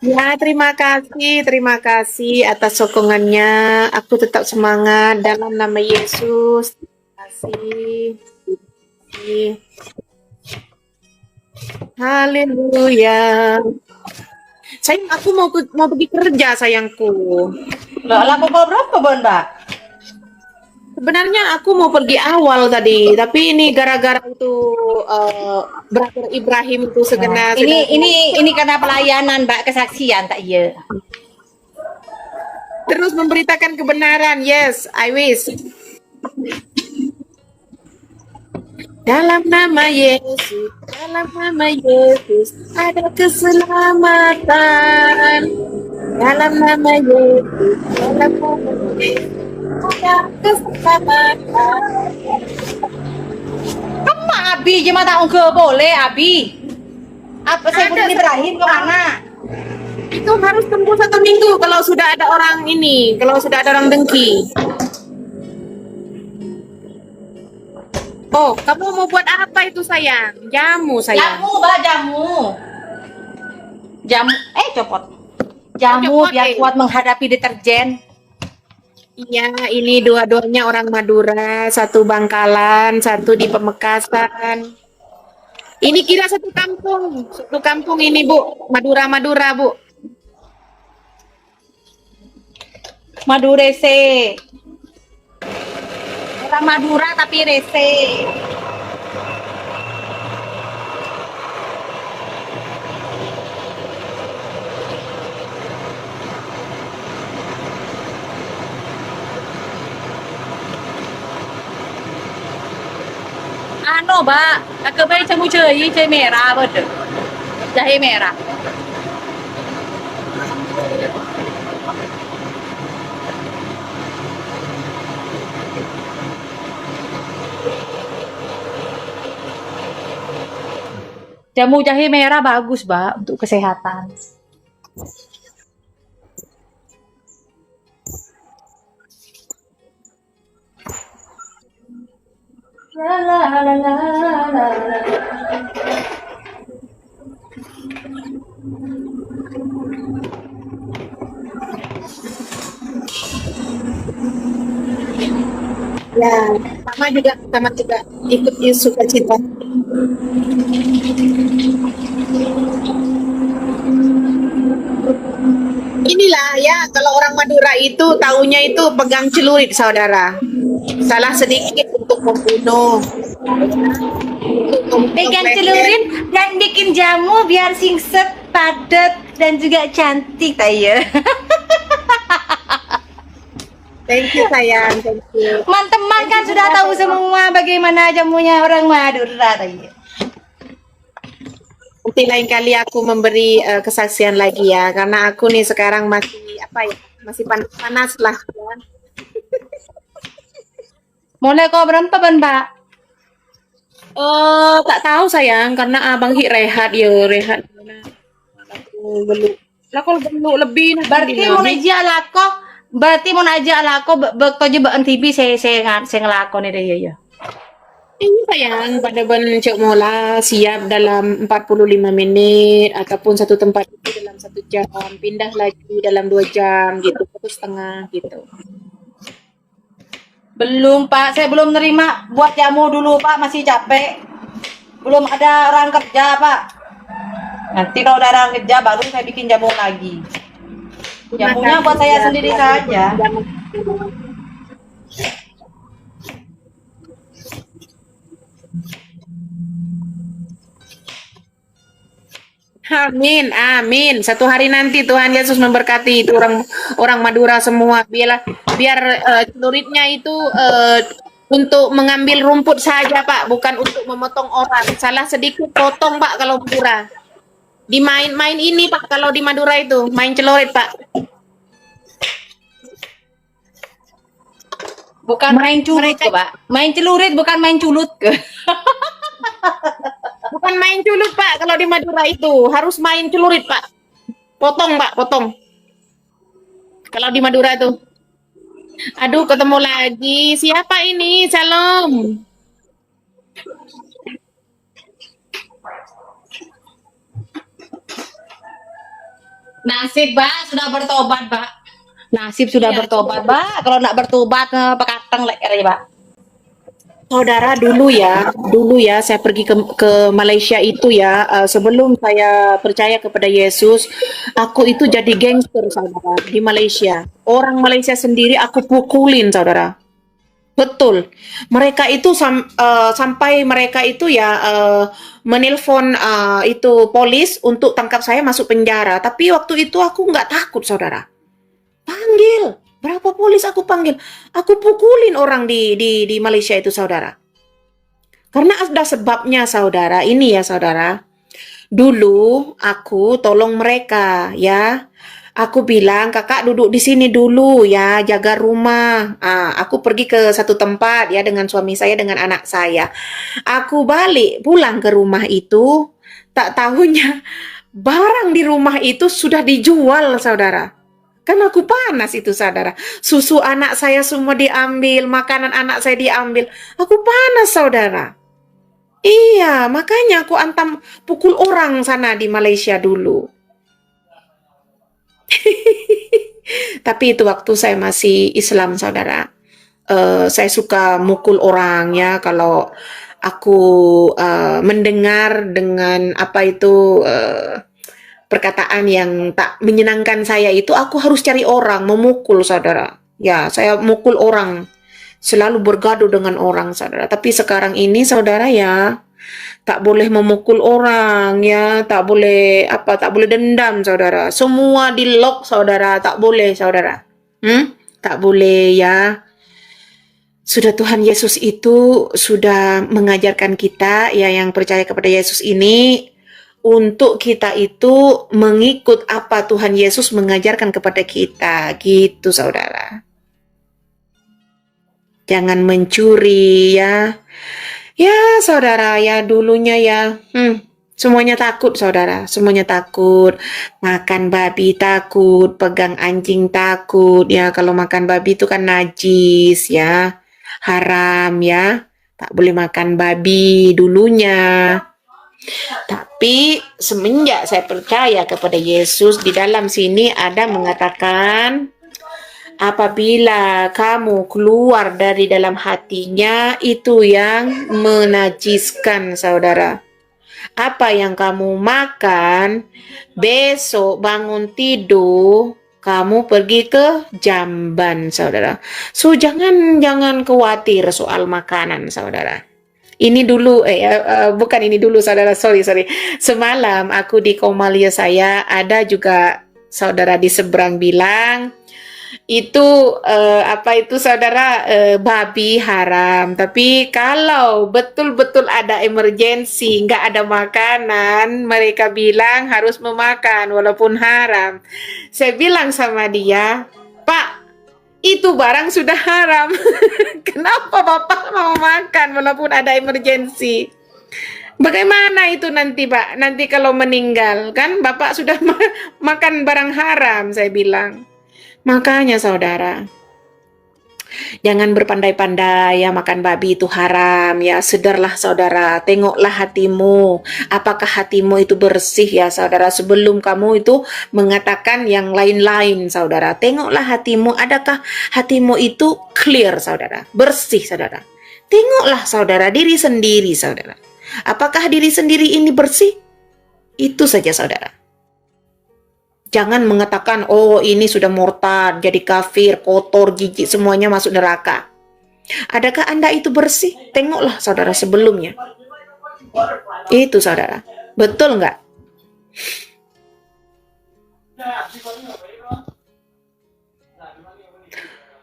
S2: Ya, terima kasih atas sokongannya. Aku tetap semangat dalam nama Yesus. Terima kasih. Haleluya. Sayang, aku mau pergi kerja sayangku.
S3: Lah, pukul berapa, Bon, Mbak?
S2: Sebenarnya aku mau pergi awal tadi, tapi ini gara-gara itu Brother Ibrahim itu segenap.
S3: Ini karena pelayanan, Mbak, kesaksian tak iya.
S2: Terus memberitakan kebenaran. Yes, I wish. Dalam nama Yesus ada keselamatan. Dalam nama Yesus ada keselamatan.
S3: Kamu Abi, gimana tak enggak boleh, Abi? Apa saya
S2: Ada,
S3: Ibrahim kemana?
S2: Itu harus tunggu 1 minggu kalau sudah ada orang ini, kalau sudah ada orang dengki. Oh, kamu mau buat apa itu sayang? Jamu sayang.
S3: Jamu, Mbak, jamu. Copot. Jamu
S2: Copot,
S3: biar kuat menghadapi deterjen.
S2: Iya, ini dua-duanya orang Madura, satu Bangkalan, satu di Pamekasan. Ini kira satu kampung ini Bu, Madura Bu.
S3: Madu rese. Orang Madura tapi rese. Ano ba? Kakabay sa mo chơi merah betul. Jahe merah. Jamu jahe merah bagus, Mbak, untuk kesehatan. La la la la la la.
S2: Ya, sama juga ikut suka cita. Inilah ya, kalau orang Madura itu taunya itu pegang celurit, saudara. Salah sedikit untuk membunuh.
S3: Pegang celurit dan bikin jamu biar singset, padat dan juga cantik, Taya.
S2: Thank you sayang, thank you.
S3: Teman-teman kan sudah tahu semua bagaimana jamunya orang Madura, Taya.
S2: Nanti lain kali aku memberi kesaksian lagi ya, karena aku nih sekarang masih masih panas-panas lah. Ya.
S3: Mulai kau berapa, Mbak?
S2: Tak tahu sayang, karena abang rehat rehat. Aku belum. Lah kalau belum lebih
S3: Berarti mau najak lako, bekto je baan TV saya ngelakon itu ya.
S2: Ini sayang, pada cek mola siap dalam 45 menit ataupun satu tempat itu dalam 1 jam, pindah lagi dalam 2 jam gitu, 1,5 gitu.
S3: Belum, Pak, saya belum nerima buat jamu dulu, Pak, masih capek. Belum ada orang kerja, Pak. Nanti kalau ada orang kerja baru saya bikin jamu lagi. Jamunya buat saya sendiri saja.
S2: Amin, amin. Satu hari nanti Tuhan Yesus memberkati itu orang Madura semua. Biar celuritnya itu untuk mengambil rumput saja, Pak, bukan untuk memotong orang. Salah sedikit potong, Pak, kalau Madura. Di main ini, Pak, kalau di Madura itu main celurit, Pak.
S3: Bukan main culut ke, Pak. Main celurit bukan main culut ke.
S2: Bukan main culut, Pak. Kalau di Madura itu harus main celurit, Pak. Potong, Pak, potong. Kalau di Madura itu. Aduh, ketemu lagi. Siapa ini? Salam.
S3: Nasib, Pak, sudah bertobat, Pak. Nasib sudah bertobat, Pak. Kalau nak bertobat, pakateng lek ya, Pak.
S2: Saudara, dulu ya saya pergi ke Malaysia itu ya, sebelum saya percaya kepada Yesus, aku itu jadi gangster, saudara, di Malaysia. Orang Malaysia sendiri aku pukulin, saudara. Betul. Mereka itu sampai mereka itu ya menelpon itu polis untuk tangkap saya masuk penjara. Tapi waktu itu aku nggak takut, saudara. Panggil. Berapa polis aku panggil? Aku pukulin orang di Malaysia itu, saudara. Karena ada sebabnya, saudara. Ini ya, saudara. Dulu aku tolong mereka, ya. Aku bilang, kakak duduk di sini dulu ya, jaga rumah. Aku pergi ke satu tempat ya dengan suami saya, dengan anak saya. Aku balik pulang ke rumah itu, tak tahunya barang di rumah itu sudah dijual, saudara. Kan aku panas itu, saudara. Susu anak saya semua diambil, makanan anak saya diambil. Aku panas, saudara. Iya, makanya aku antam pukul orang sana di Malaysia dulu. Tapi itu waktu saya masih Islam, saudara. Saya suka mukul orang ya kalau aku mendengar dengan apa itu perkataan yang tak menyenangkan saya itu, aku harus cari orang, memukul, saudara. Ya, saya mukul orang, selalu bergaduh dengan orang, saudara. Tapi sekarang ini, saudara, ya, tak boleh memukul orang, ya, tak boleh tak boleh dendam, saudara. Semua di lock, saudara, tak boleh, saudara. Tak boleh, ya. Sudah Tuhan Yesus itu sudah mengajarkan kita, ya, yang percaya kepada Yesus ini, untuk kita itu mengikut apa Tuhan Yesus mengajarkan kepada kita, gitu, saudara. Jangan mencuri, ya. Ya, saudara, ya, dulunya, ya, semuanya takut, saudara. Semuanya takut. Makan babi takut, pegang anjing takut, ya. Kalau makan babi itu kan najis, ya. Haram, ya. Tak boleh makan babi dulunya. Tapi semenjak saya percaya kepada Yesus, di dalam sini ada mengatakan, apabila kamu keluar dari dalam hatinya, itu yang menajiskan, saudara. Apa yang kamu makan, besok bangun tidur, kamu pergi ke jamban, saudara. So, jangan khawatir soal makanan, saudara. Ini dulu, bukan ini dulu, saudara. Sorry. Semalam aku di Komalia saya, ada juga saudara di seberang bilang, itu saudara, babi haram. Tapi kalau betul-betul ada emergensi, nggak ada makanan, mereka bilang harus memakan walaupun haram. Saya bilang sama dia, Pak, itu barang sudah haram. Kenapa Bapak mau makan walaupun ada emergensi? Bagaimana itu nanti, Pak? Nanti kalau meninggal, kan Bapak sudah makan barang haram, saya bilang. Makanya, saudara, jangan berpandai-pandai, ya, makan babi itu haram, ya. Sedarlah, saudara. Tengoklah hatimu. Apakah hatimu itu bersih, ya, saudara? Sebelum kamu itu mengatakan yang lain-lain, saudara. Tengoklah hatimu. Adakah hatimu itu clear, saudara? Bersih, saudara. Tengoklah, saudara, diri sendiri, saudara. Apakah diri sendiri ini bersih? Itu saja, saudara. Jangan mengatakan, oh, ini sudah murtad, jadi kafir, kotor, jijik, semuanya masuk neraka. Adakah Anda itu bersih? Tengoklah, saudara, sebelumnya. Itu, saudara. Betul nggak?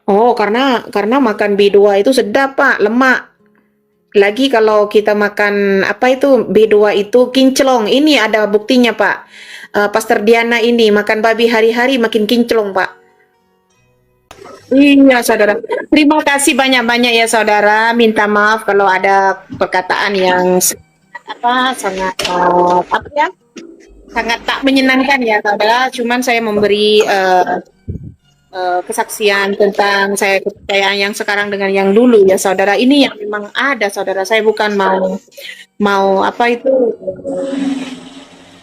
S2: Oh, karena makan B2 itu sedap, Pak, lemak. Lagi kalau kita makan B2 itu kinclong. Ini ada buktinya, Pak. Pastor Diana ini makan babi hari-hari makin kinclong, Pak. Iya, saudara. Terima kasih banyak-banyak, ya, saudara. Minta maaf kalau ada perkataan yang sangat sangat tak menyenangkan, ya, saudara. Cuman saya memberi kesaksian tentang saya kepercayaan yang sekarang dengan yang dulu, ya, saudara. Ini yang memang ada, saudara. Saya bukan mau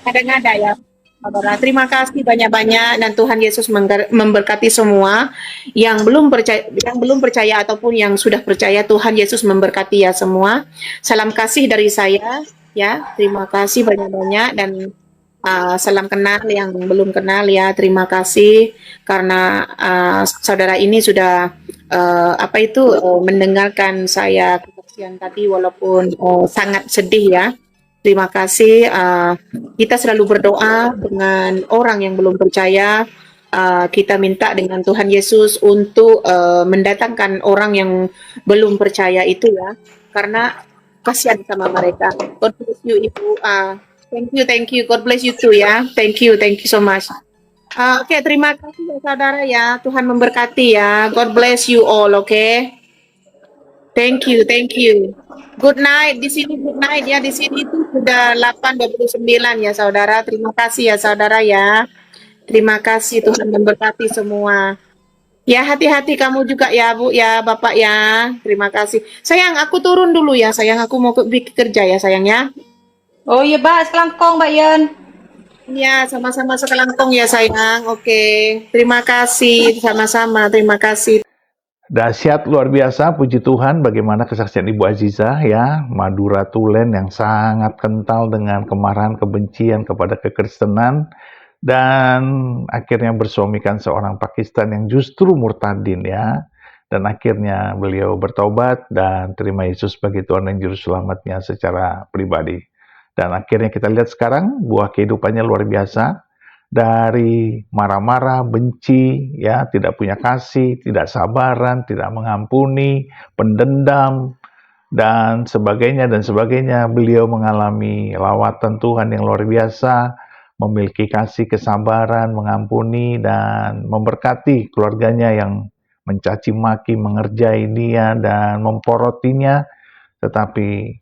S2: ada-ngada, ya, saudara. Terima kasih banyak-banyak, dan Tuhan Yesus memberkati semua yang belum percaya ataupun yang sudah percaya. Tuhan Yesus memberkati, ya, semua. Salam kasih dari saya, ya. Terima kasih banyak-banyak, dan salam kenal yang belum kenal, ya. Terima kasih karena saudara ini sudah mendengarkan saya kesaksian tadi walaupun sangat sedih, ya. Terima kasih. Kita selalu berdoa dengan orang yang belum percaya. Kita minta dengan Tuhan Yesus untuk mendatangkan orang yang belum percaya itu, ya. Karena kasihan sama mereka. God bless you, Ibu. Thank you. God bless you too, ya. Thank you so much. Oke, terima kasih, ya, saudara, ya. Tuhan memberkati, ya. God bless you all, oke. Thank you. Good night. Di sini good night, ya. Di sini itu sudah 8:29, ya, saudara. Terima kasih, ya, saudara, ya. Terima kasih, Tuhan memberkati semua. Ya, hati-hati kamu juga, ya, Bu, ya, Bapak, ya. Terima kasih. Sayang, aku turun dulu, ya, sayang. Aku mau kerja, ya, sayang, ya.
S3: Oh iya, Mbak, selangkong, Mbak Yen.
S2: Ya, sama-sama sekelangkong, ya, sayang. Oke. Terima kasih, sama-sama. Terima kasih.
S1: Dahsyat luar biasa, puji Tuhan, bagaimana kesaksian Ibu Aziza ya, Madura Tulen yang sangat kental dengan kemarahan, kebencian kepada kekristenan, dan akhirnya bersuamikan seorang Pakistan yang justru murtadin ya, dan akhirnya beliau bertobat dan terima Yesus sebagai Tuhan dan Juru Selamatnya secara pribadi. Dan akhirnya kita lihat sekarang buah kehidupannya luar biasa, dari marah-marah, benci, ya, tidak punya kasih, tidak sabaran, tidak mengampuni, pendendam, dan sebagainya dan sebagainya. Beliau mengalami lawatan Tuhan yang luar biasa, memiliki kasih, kesabaran, mengampuni, dan memberkati keluarganya yang mencaci maki, mengerjai dia, dan memporotinya. Tetapi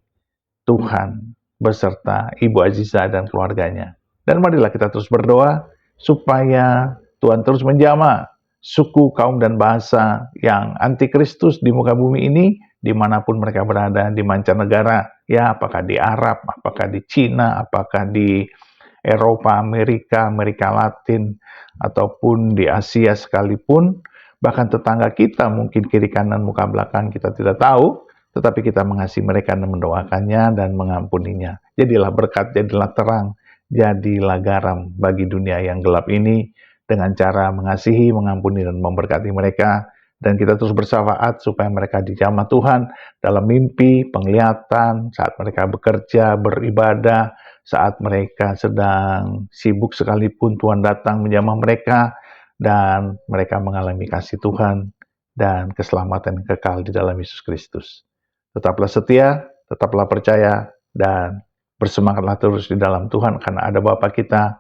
S1: Tuhan beserta Ibu Aziza dan keluarganya. Dan marilah kita terus berdoa supaya Tuhan terus menjamah suku, kaum, dan bahasa yang antikristus di muka bumi ini, dimanapun mereka berada, di mancanegara, ya, apakah di Arab, apakah di Cina, apakah di Eropa, Amerika, Amerika Latin, ataupun di Asia sekalipun, bahkan tetangga kita, mungkin kiri kanan muka belakang kita tidak tahu, tetapi kita mengasihi mereka dan mendoakannya dan mengampuninya. Jadilah berkat, jadilah terang, jadilah garam bagi dunia yang gelap ini dengan cara mengasihi, mengampuni, dan memberkati mereka. Dan kita terus bersyafaat supaya mereka dijamah Tuhan dalam mimpi, penglihatan, saat mereka bekerja, beribadah, saat mereka sedang sibuk sekalipun Tuhan datang menjamah mereka, dan mereka mengalami kasih Tuhan dan keselamatan yang kekal di dalam Yesus Kristus. Tetaplah setia, tetaplah percaya, dan bersemangatlah terus di dalam Tuhan, karena ada Bapa kita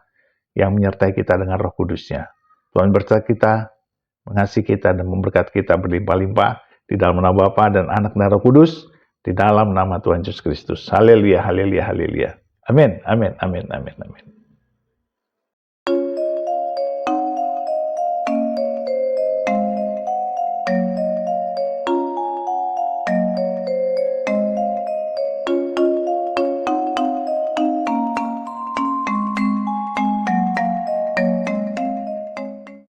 S1: yang menyertai kita dengan Roh Kudus-Nya. Tuhan berkati kita, mengasihi kita, dan memberkati kita berlimpah-limpah di dalam nama Bapa dan Anak dan Roh Kudus, di dalam nama Tuhan Yesus Kristus. Haleluya, haleluya, haleluya. Amin, amin, amin, amin, amin.